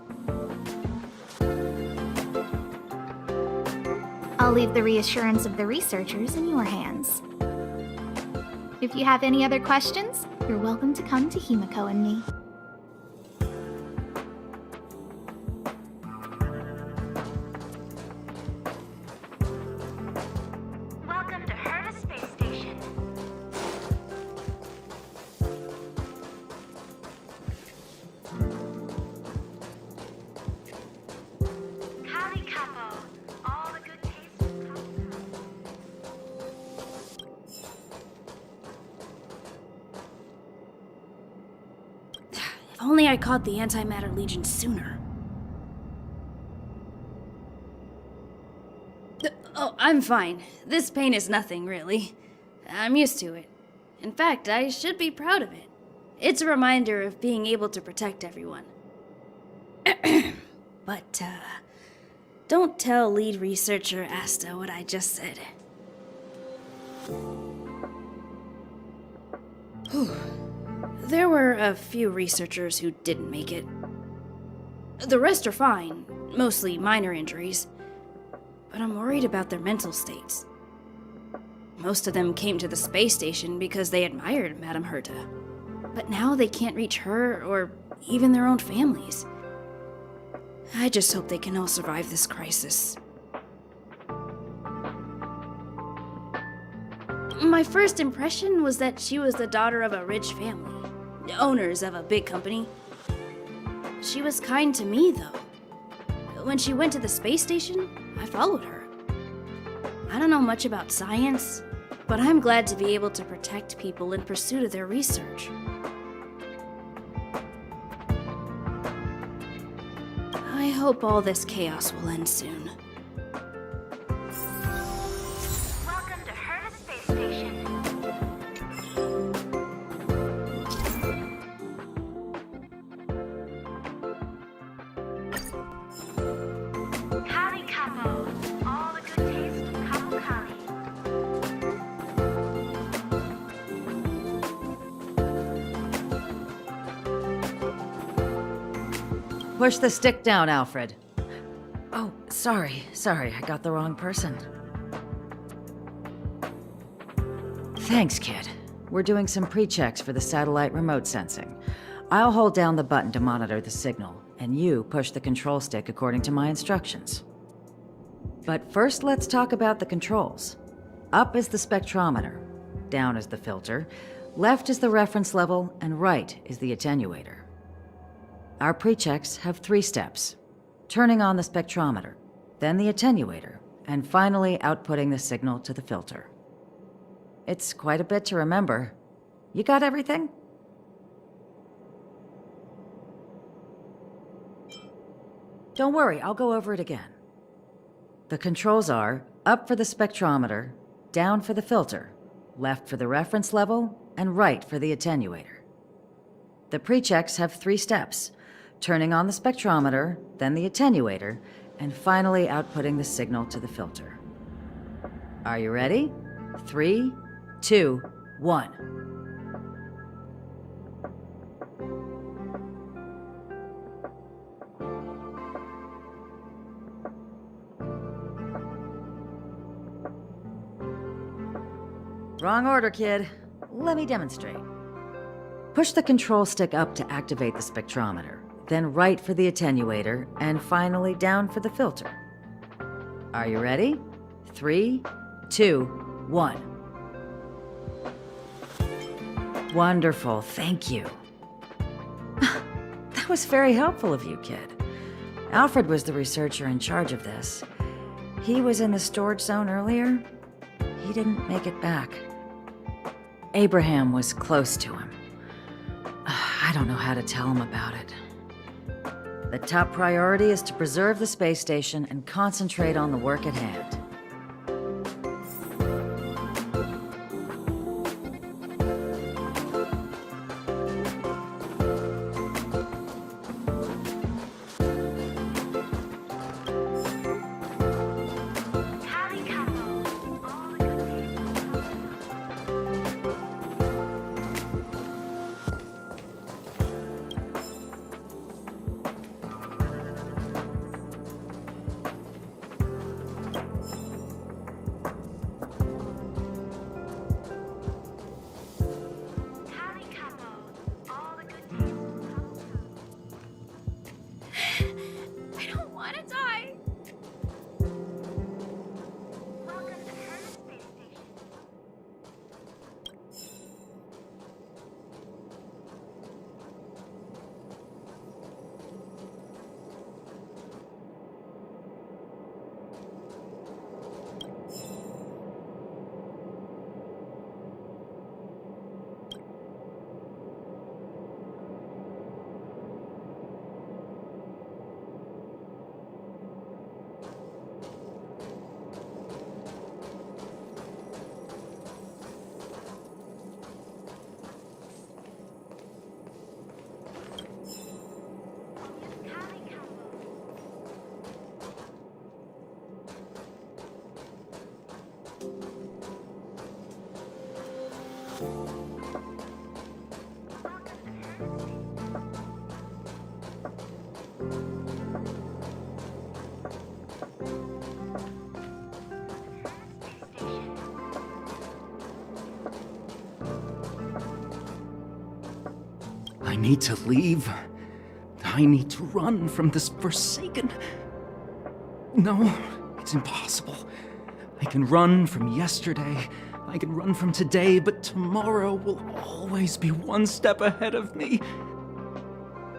S9: I'll leave the reassurance of the researchers in your hands. If you have any other questions, you're welcome to come to Himiko and me.
S2: Welcome to Herta Space Station. Kali Capo, all the good taste of
S6: If only I caught the Antimatter Legion sooner. Oh, I'm fine. This pain is nothing, really. I'm used to it. In fact, I should be proud of it. It's a reminder of being able to protect everyone. But, don't tell lead researcher Asta what I just said. Whew. There were a few researchers who didn't make it. The rest are fine, mostly minor injuries. But I'm worried about their mental states. Most of them came to the space station because they admired Madame Herta. But now they can't reach her or even their own families. I just hope they can all survive this crisis. My first impression was that she was the daughter of a rich family, owners of a big company. She was kind to me, though. When she went to the space station, I followed her. I don't know much about science, but I'm glad to be able to protect people in pursuit of their research. I hope all this chaos will end soon.
S2: Welcome to Herta Space Station. Kali Capo, all the good taste of Capo Kali.
S10: Push the stick down, Alfred. Oh, sorry, I got the wrong person. Thanks, kid. We're doing some pre-checks for the satellite remote sensing. I'll hold down the button to monitor the signal, and you push the control stick according to my instructions. But first, let's talk about the controls. Up is the spectrometer, down is the filter, left is the reference level, and right is the attenuator. Our pre-checks have 3 steps. Turning on the spectrometer, then the attenuator, and finally outputting the signal to the filter. It's quite a bit to remember. You got everything? Don't worry, I'll go over it again. The controls are up for the spectrometer, down for the filter, left for the reference level, and right for the attenuator. The pre-checks have 3 steps. Turning on the spectrometer, then the attenuator, and finally outputting the signal to the filter. Are you ready? 3, 2, 1. Wrong order, kid. Let me demonstrate. Push the control stick up to activate the spectrometer, then right for the attenuator, and finally down for the filter. Are you ready? 3, 2, 1. Wonderful, thank you. That was very helpful of you, kid. Alfred was the researcher in charge of this. He was in the storage zone earlier. He didn't make it back. Abraham was close to him. I don't know how to tell him about it. The top priority is to preserve the space station and concentrate on the work at hand.
S11: I need to leave. I need to run from this forsaken... No, it's impossible. I can run from yesterday, I can run from today, but tomorrow will always be one step ahead of me.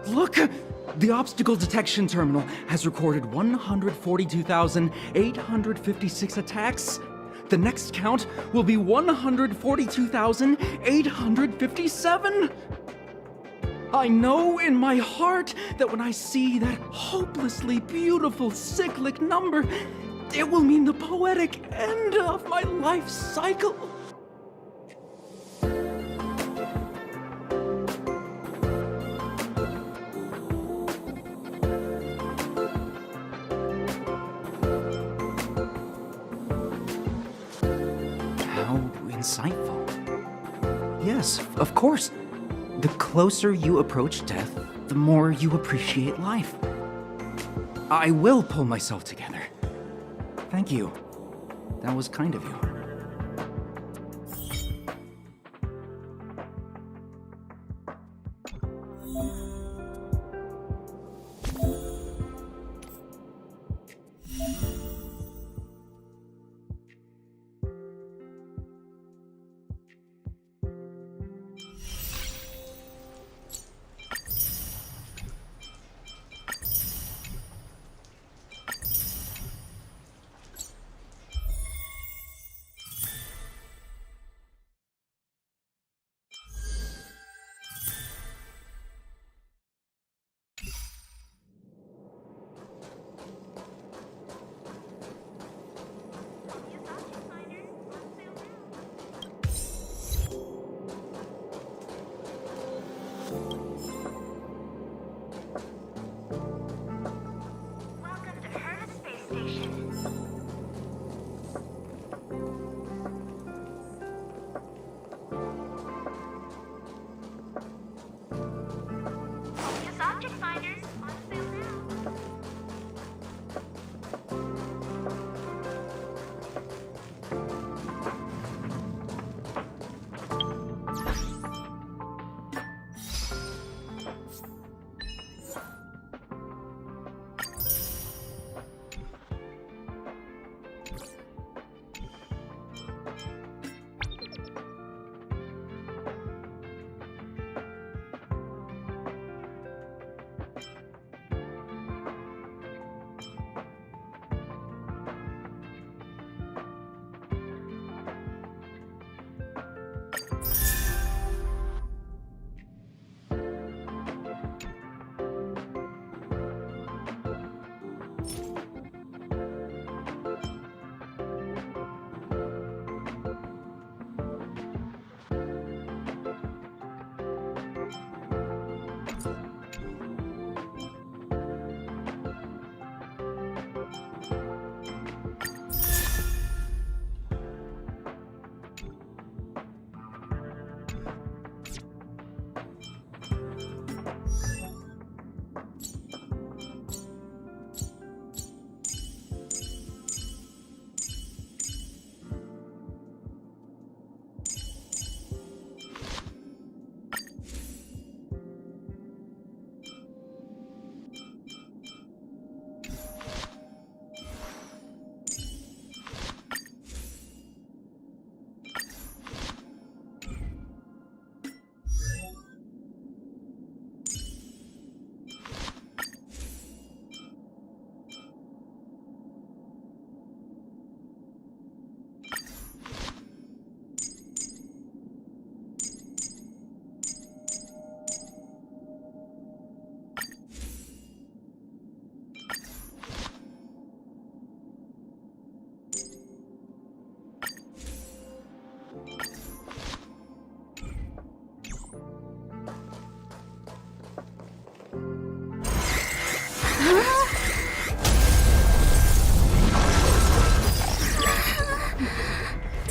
S11: Look! The obstacle detection terminal has recorded 142,856 attacks. The next count will be 142,857! I know in my heart that when I see that hopelessly beautiful cyclic number, it will mean the poetic end of my life cycle. How insightful. Yes, of course. The closer you approach death, the more you appreciate life. I will pull myself together. Thank you. That was kind of you.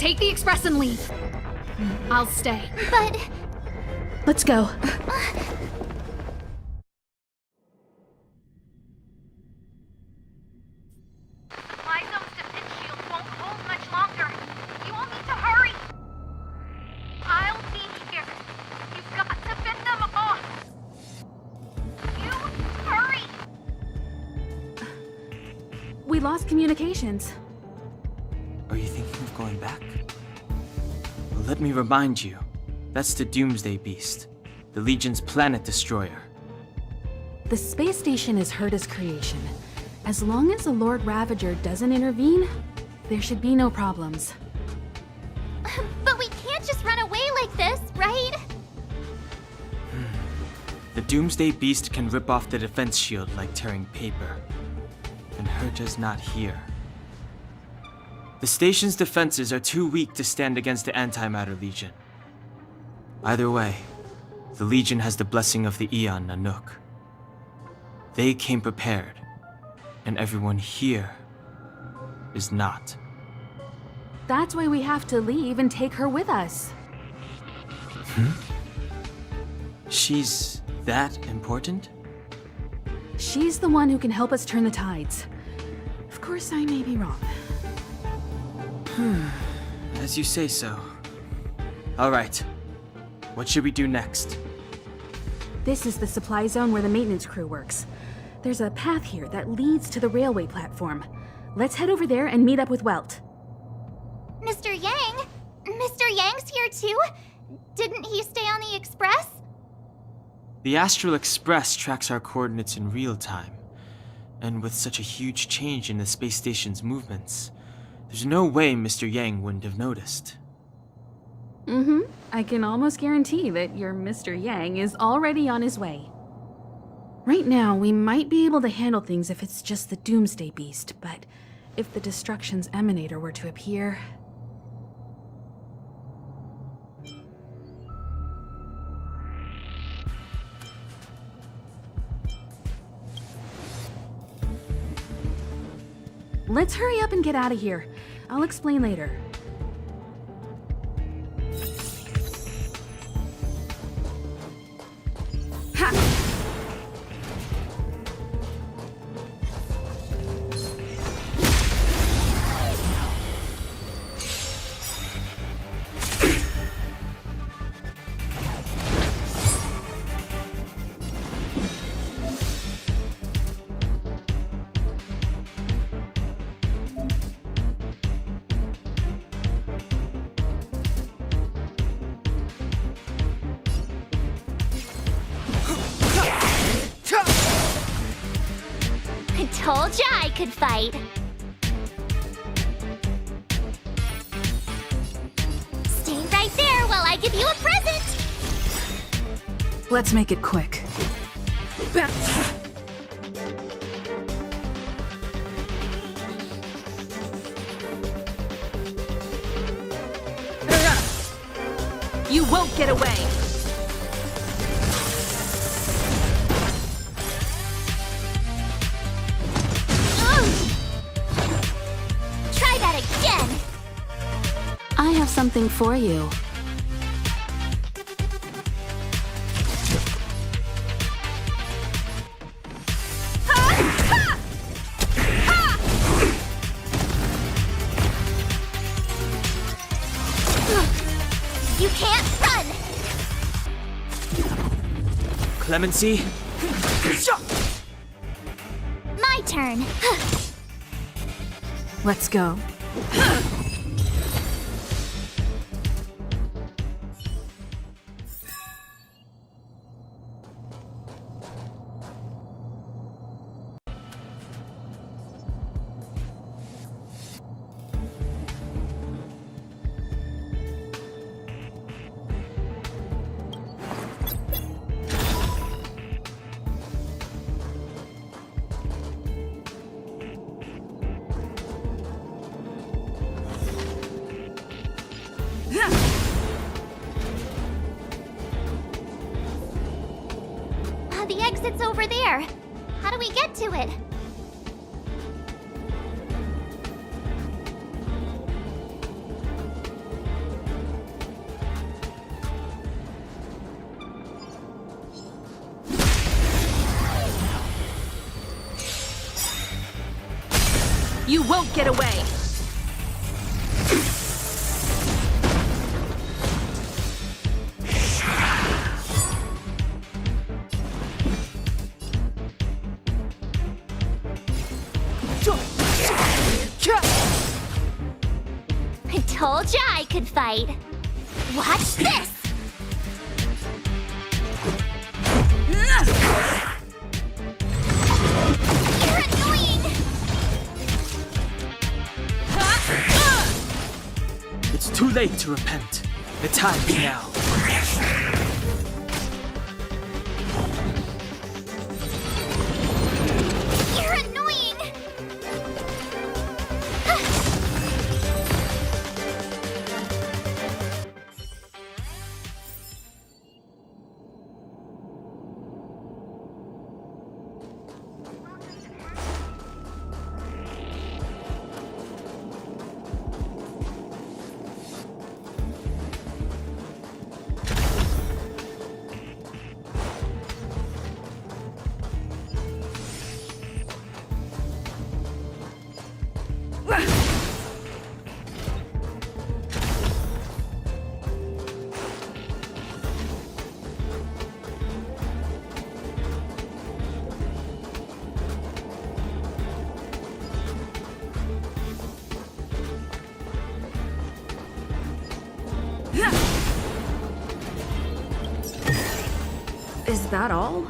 S9: Take the express and leave. I'll stay.
S2: But
S8: Let's go.
S9: Supply zone's defense shield won't hold much longer. You all need to hurry. I'll be here. You've got to fend them off. You hurry.
S8: We lost communications.
S4: Are you thinking of going back? Well, let me remind you. That's the Doomsday Beast, the Legion's planet destroyer.
S8: The space station is Herta's creation. As long as the Lord Ravager doesn't intervene, there should be no problems.
S2: but we can't just run away like this, right?
S4: The Doomsday Beast can rip off the defense shield like tearing paper. And Herta's not here. The station's defenses are too weak to stand against the Antimatter Legion. Either way, the Legion has the blessing of the Aeon Nanook. They came prepared, and everyone here is not.
S8: That's why we have to leave and take her with us.
S4: She's that important?
S8: She's the one who can help us turn the tides. Of course, I may be wrong.
S4: As you say so. All right. What should we do next?
S8: This is the supply zone where the maintenance crew works. There's a path here that leads to the railway platform. Let's head over there and meet up with Welt.
S2: Mr. Yang? Mr. Yang's here too? Didn't he stay on the express?
S4: The Astral Express tracks our coordinates in real time. And with such a huge change in the space station's movements, there's no way Mr. Yang wouldn't have noticed.
S8: I can almost guarantee that your Mr. Yang is already on his way. Right now, we might be able to handle things if it's just the Doomsday Beast, but if the Destruction's Emanator were to appear... Let's hurry up and get out of here. I'll explain later.
S2: Told ya I could fight. Stay right there while I give you a present.
S5: Let's make it quick.
S8: You won't get away!
S2: Try that again.
S8: I have something for you.
S2: You can't run.
S4: Clemency?
S2: My turn.
S5: Let's go.
S2: The exit's over there. How do we get to it?
S5: You won't get away!
S2: I told ya I could fight. Watch this! You're annoying!
S7: It's too late to repent. The time is now.
S2: You're annoying!
S5: Is that all?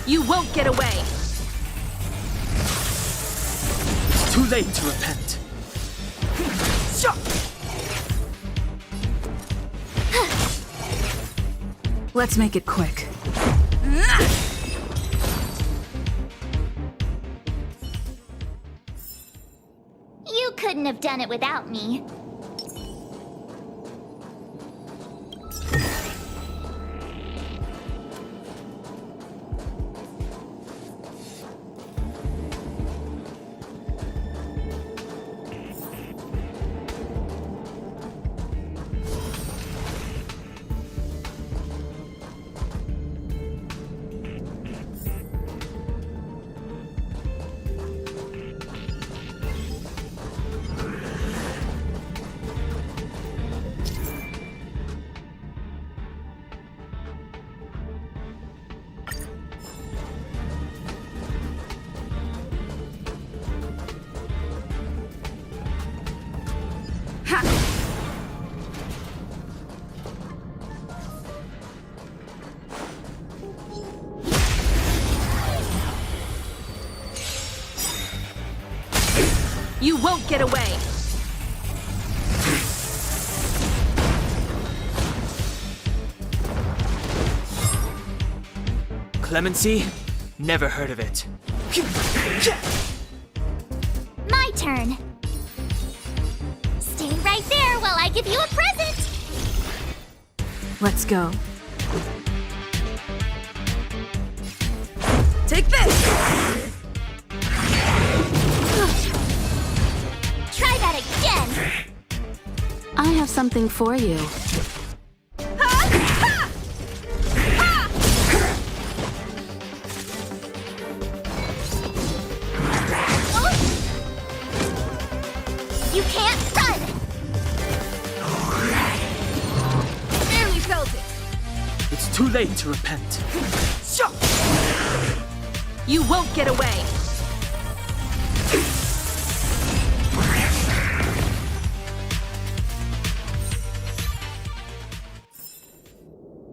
S5: You won't get away!
S7: It's too late to repent.
S5: Let's make it quick.
S2: You couldn't have done it without me.
S5: You won't get away!
S7: Clemency? Never heard of it.
S2: My turn. Stay right there while I give you a present.
S5: Let's go. Take this!
S2: Try that again.
S8: I have something for you.
S2: You can't run.
S5: Barely felt it.
S7: It's too late to repent.
S5: You won't get away!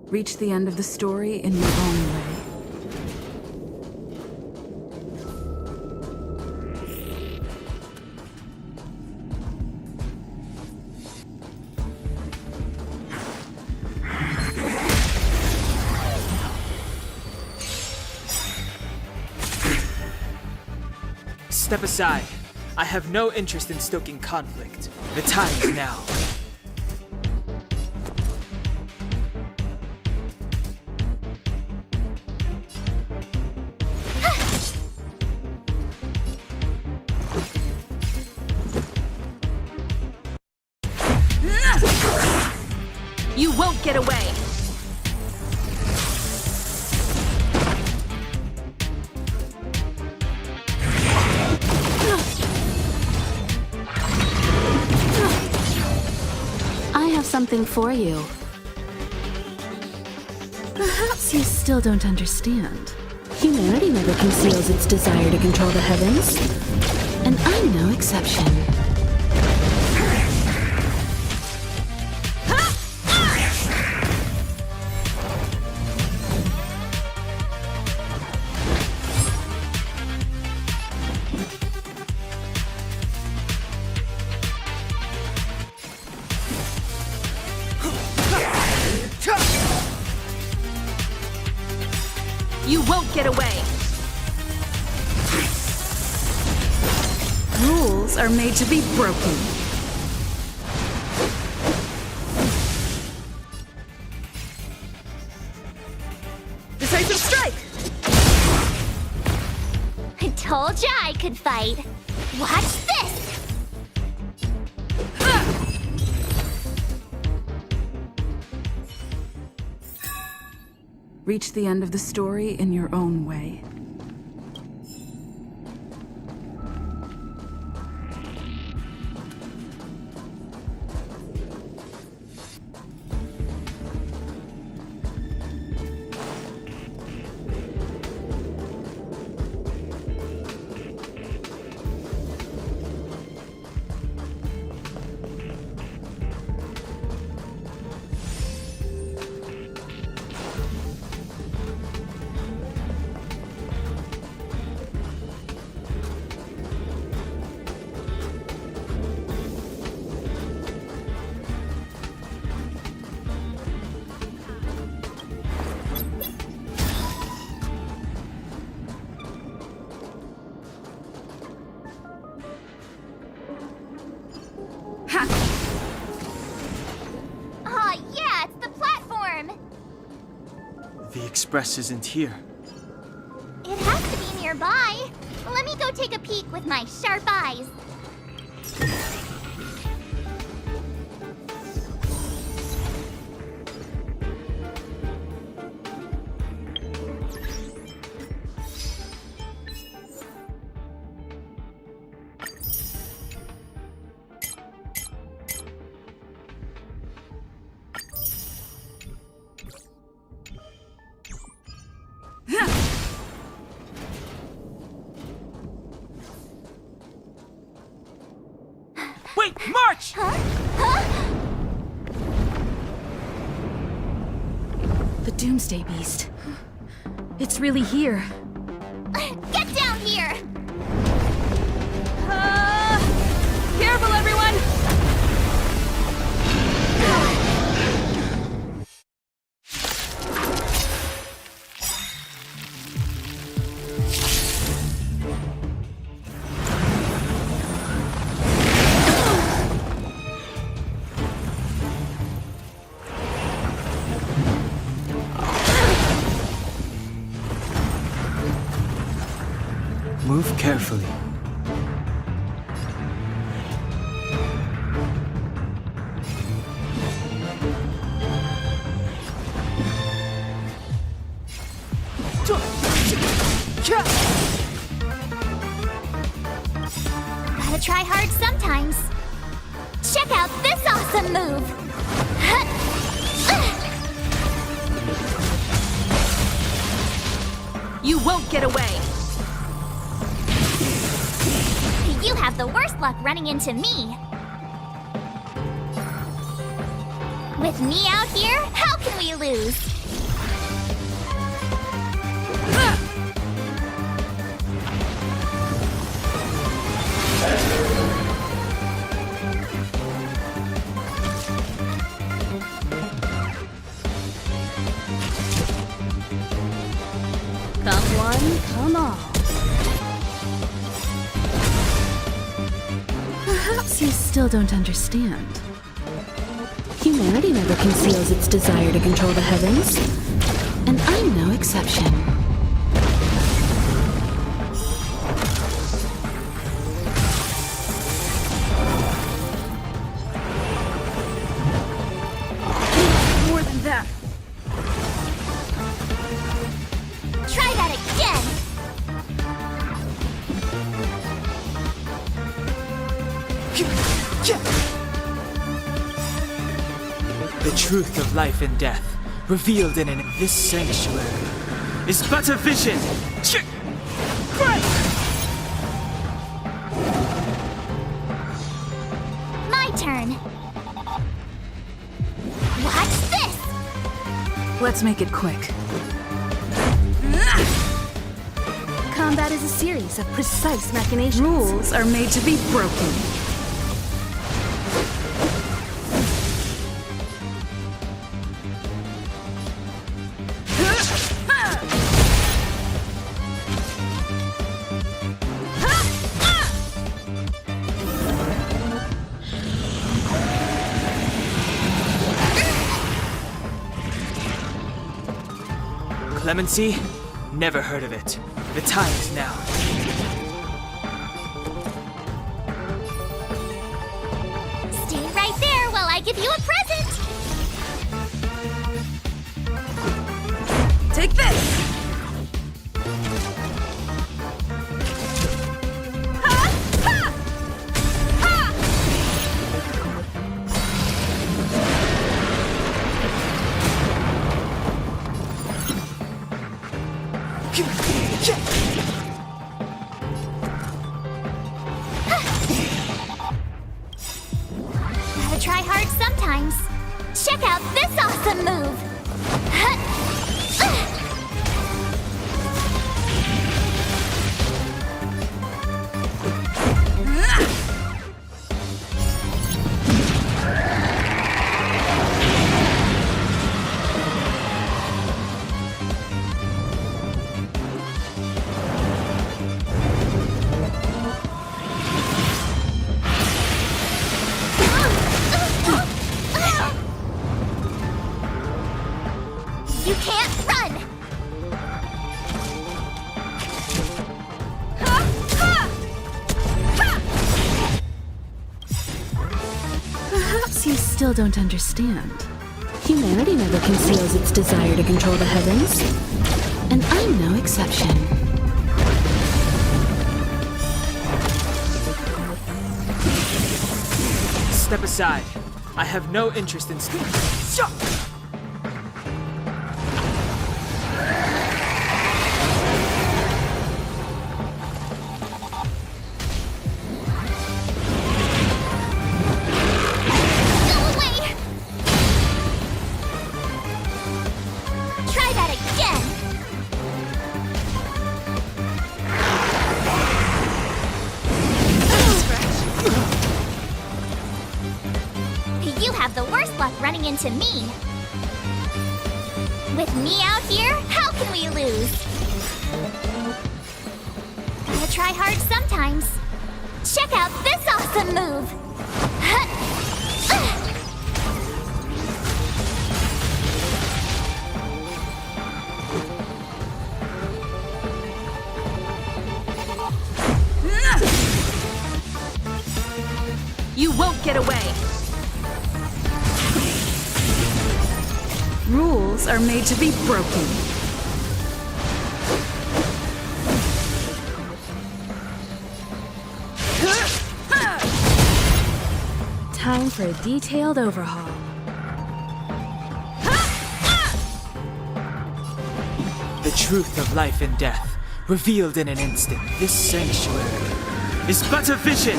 S5: Reach the end of the story in your own way.
S7: Step aside. I have no interest in stoking conflict. The time is now.
S5: You won't get away!
S8: I have something for you. Perhaps you still don't understand. Humanity never conceals its desire to control the heavens. And I'm no exception.
S5: You won't get away! Rules are made to be broken. Decisive strike!
S2: I told ya I could fight. Watch this!
S5: Reach the end of the story in your own way.
S2: Aw, yeah, it's the platform!
S4: The express isn't here.
S2: It has to be nearby. Let me go take a peek with my sharp eyes.
S7: Wait, march!
S8: The Doomsday Beast. It's really here.
S2: Get down here!
S5: Careful, everyone!
S4: Move carefully.
S2: Gotta try hard sometimes. Check out this awesome move!
S5: You won't get away!
S2: You have the worst luck running into me. With me out here, how can we lose?
S8: Come one, come all. Perhaps you still don't understand. Humanity never conceals its desire to control the heavens, and I'm no exception.
S6: More than that.
S2: Try that again!
S7: The truth of life and death, revealed in this sanctuary,
S4: Is but a vision!
S2: My turn. Watch this!
S5: Let's make it quick.
S8: Combat is a series of precise machinations.
S5: Rules are made to be broken.
S7: Clemency? Never heard of it. The time is now.
S2: Stay right there while I give you a present!
S5: Take this!
S2: Gotta try hard sometimes. Check out this awesome move! You can't run!
S8: Perhaps you still don't understand. Humanity never conceals its desire to control the heavens, and I'm no exception.
S7: Step aside. I have no interest in
S2: Go away! Try that again! You have the worst luck running into me. With me out here, how can we lose? Gotta try hard sometimes. Check out this awesome move!
S5: You won't get away! Rules are made to be broken.
S8: Time for a detailed overhaul.
S7: the truth of life and death, revealed in an instant. This sanctuary
S4: Is but a vision!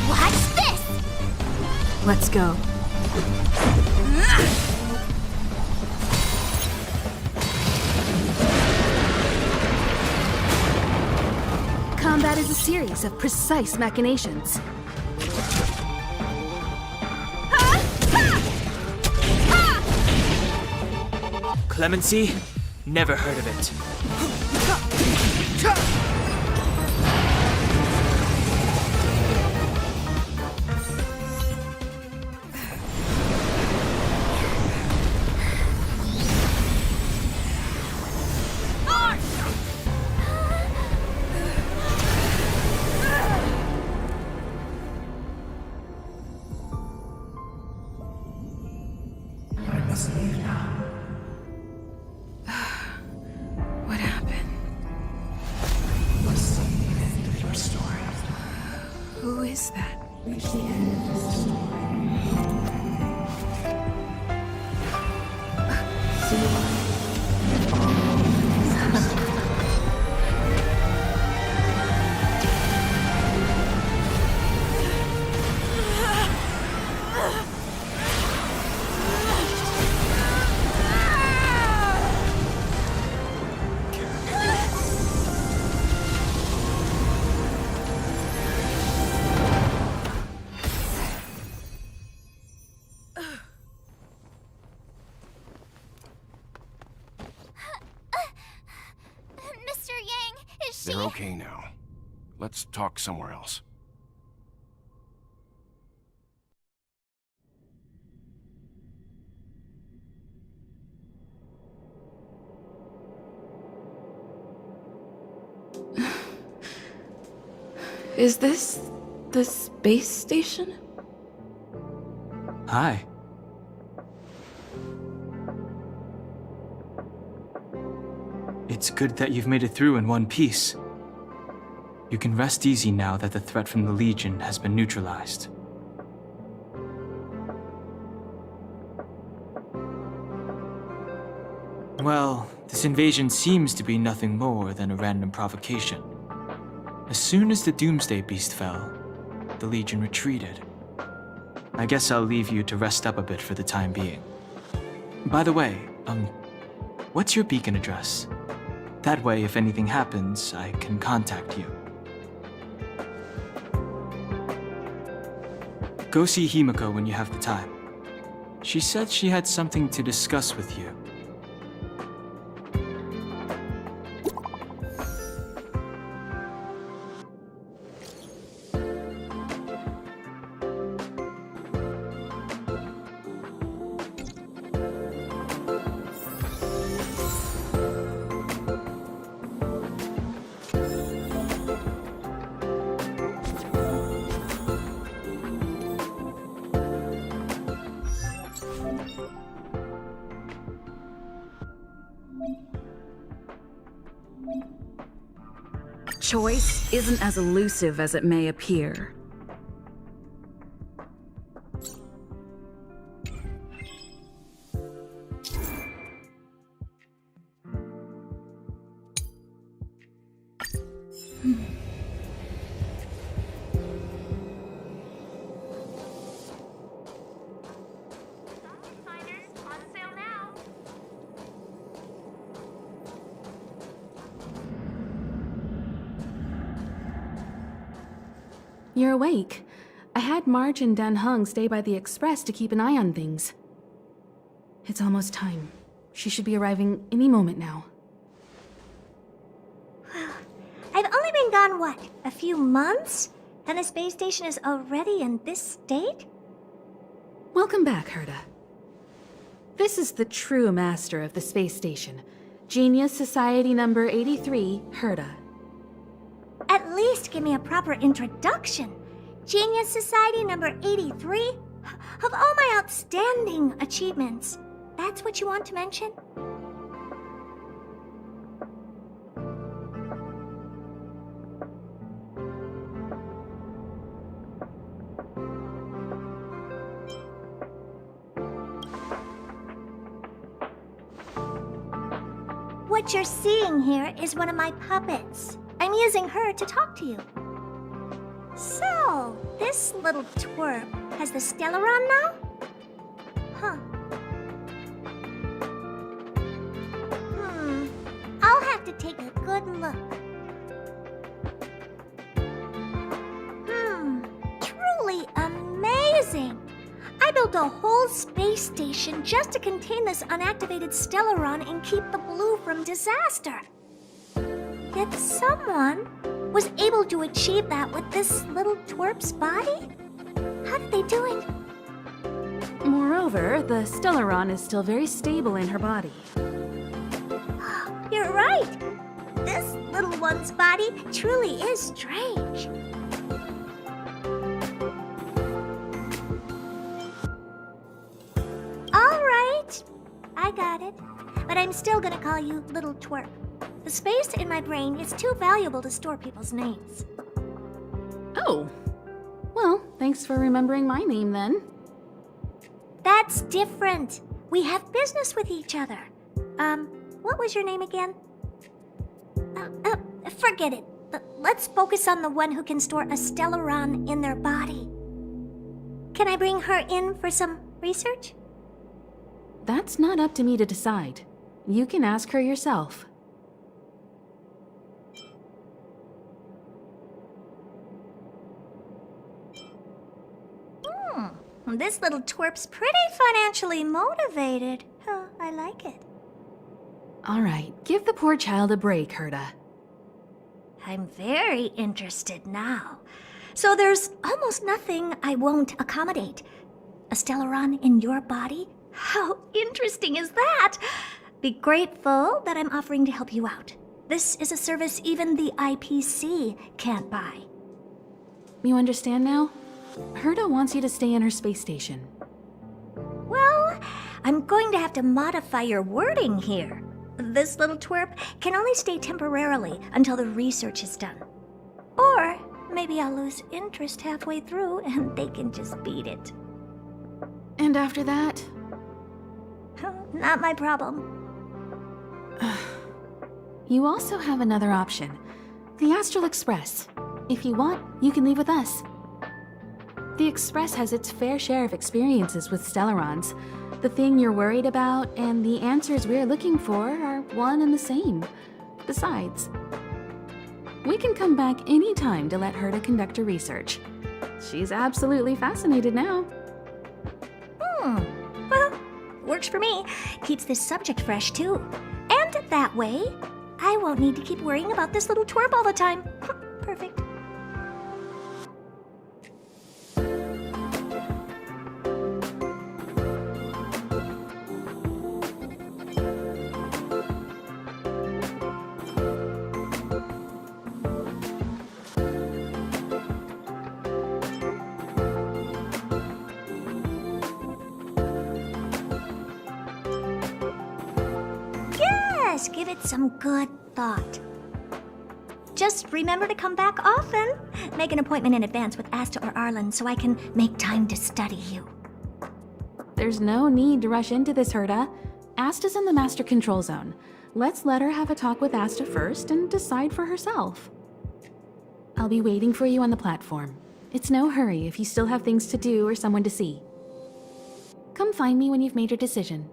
S2: Watch this!
S5: Let's go.
S8: Combat is is a series of precise machinations.
S7: Clemency? Never heard of it.
S5: What happened? Who is that?
S2: Mr. Yang, is she?
S12: They're okay now. Let's talk somewhere else.
S5: Is this the space station?
S4: Hi. It's good that you've made it through in one piece. You can rest easy now that the threat from the Legion has been neutralized. Well, this invasion seems to be nothing more than a random provocation. As soon as the Doomsday Beast fell, the Legion retreated. I guess I'll leave you to rest up a bit for the time being. By the way, what's your beacon address? That way, if anything happens, I can contact you. Go see Himiko when you have the time. She said she had something to discuss with you.
S5: Choice isn't as elusive as it may appear.
S8: You're awake. I had Marge and Dan Hung stay by the Express to keep an eye on things. It's almost time. She should be arriving any moment now.
S3: I've only been gone, what, a few months? And the space station is already in this state?
S8: Welcome back, Herta. This is the true master of the space station. Genius Society number 83, Herta.
S3: At least give me a proper introduction. Genius Society number 83? Of all my outstanding achievements, that's what you want to mention? What you're seeing here is one of my puppets. I'm using her to talk to you. So, this little twerp has the Stellaron now? Huh. I'll have to take a good look.
S13: built a whole space station just to contain this unactivated Stellaron and keep the blue from disaster. Yet someone was able to achieve that with this little twerp's body? How did they do it?
S8: Moreover, the Stellaron is still very stable in her body.
S13: You're right. This little one's body truly is strange. All right, I got it. But I'm still gonna call you Little Twerp. The space in my brain is too valuable to store people's names.
S8: Oh. Well, thanks for remembering my name then.
S13: That's different. We have business with each other. What was your name again? Forget it. Let's focus on the one who can store a Stellaron in their body. Can I bring her in for some research?
S8: That's not up to me to decide. You can ask her yourself.
S13: This little twerp's pretty financially motivated. Huh, I like it.
S8: All right, give the poor child a break, Herta.
S13: I'm very interested now. So there's almost nothing I won't accommodate. A Stellaron in your body? How interesting is that? Be grateful that I'm offering to help you out. This is a service even the IPC can't buy.
S8: You understand now? Herta wants you to stay in her space station.
S13: Well, I'm going to have to modify your wording here. This little twerp can only stay temporarily until the research is done. Or maybe I'll lose interest halfway through and they can just beat it.
S8: And after that?
S13: Not my problem.
S8: You also have another option. The Astral Express. If you want, you can leave with us. The Express has its fair share of experiences with Stellarons. The thing you're worried about and the answers we're looking for are one and the same. Besides, we can come back any time to let Herta conduct her research. She's absolutely fascinated now.
S13: Well, works for me. Keeps this subject fresh, too. And that way, I won't need to keep worrying about this little twerp all the time. Perfect. Give it some good thought. Just remember to come back often. Make an appointment in advance with Asta or Arlen so I can make time to study you.
S8: There's no need to rush into this, Herta. Asta's in the Master Control Zone. Let's let her have a talk with Asta first and decide for herself. I'll be waiting for you on the platform. It's no hurry if you still have things to do or someone to see. Come find me when you've made your decision.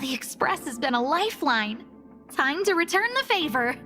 S9: The Express has been a lifeline. Time to return the favor.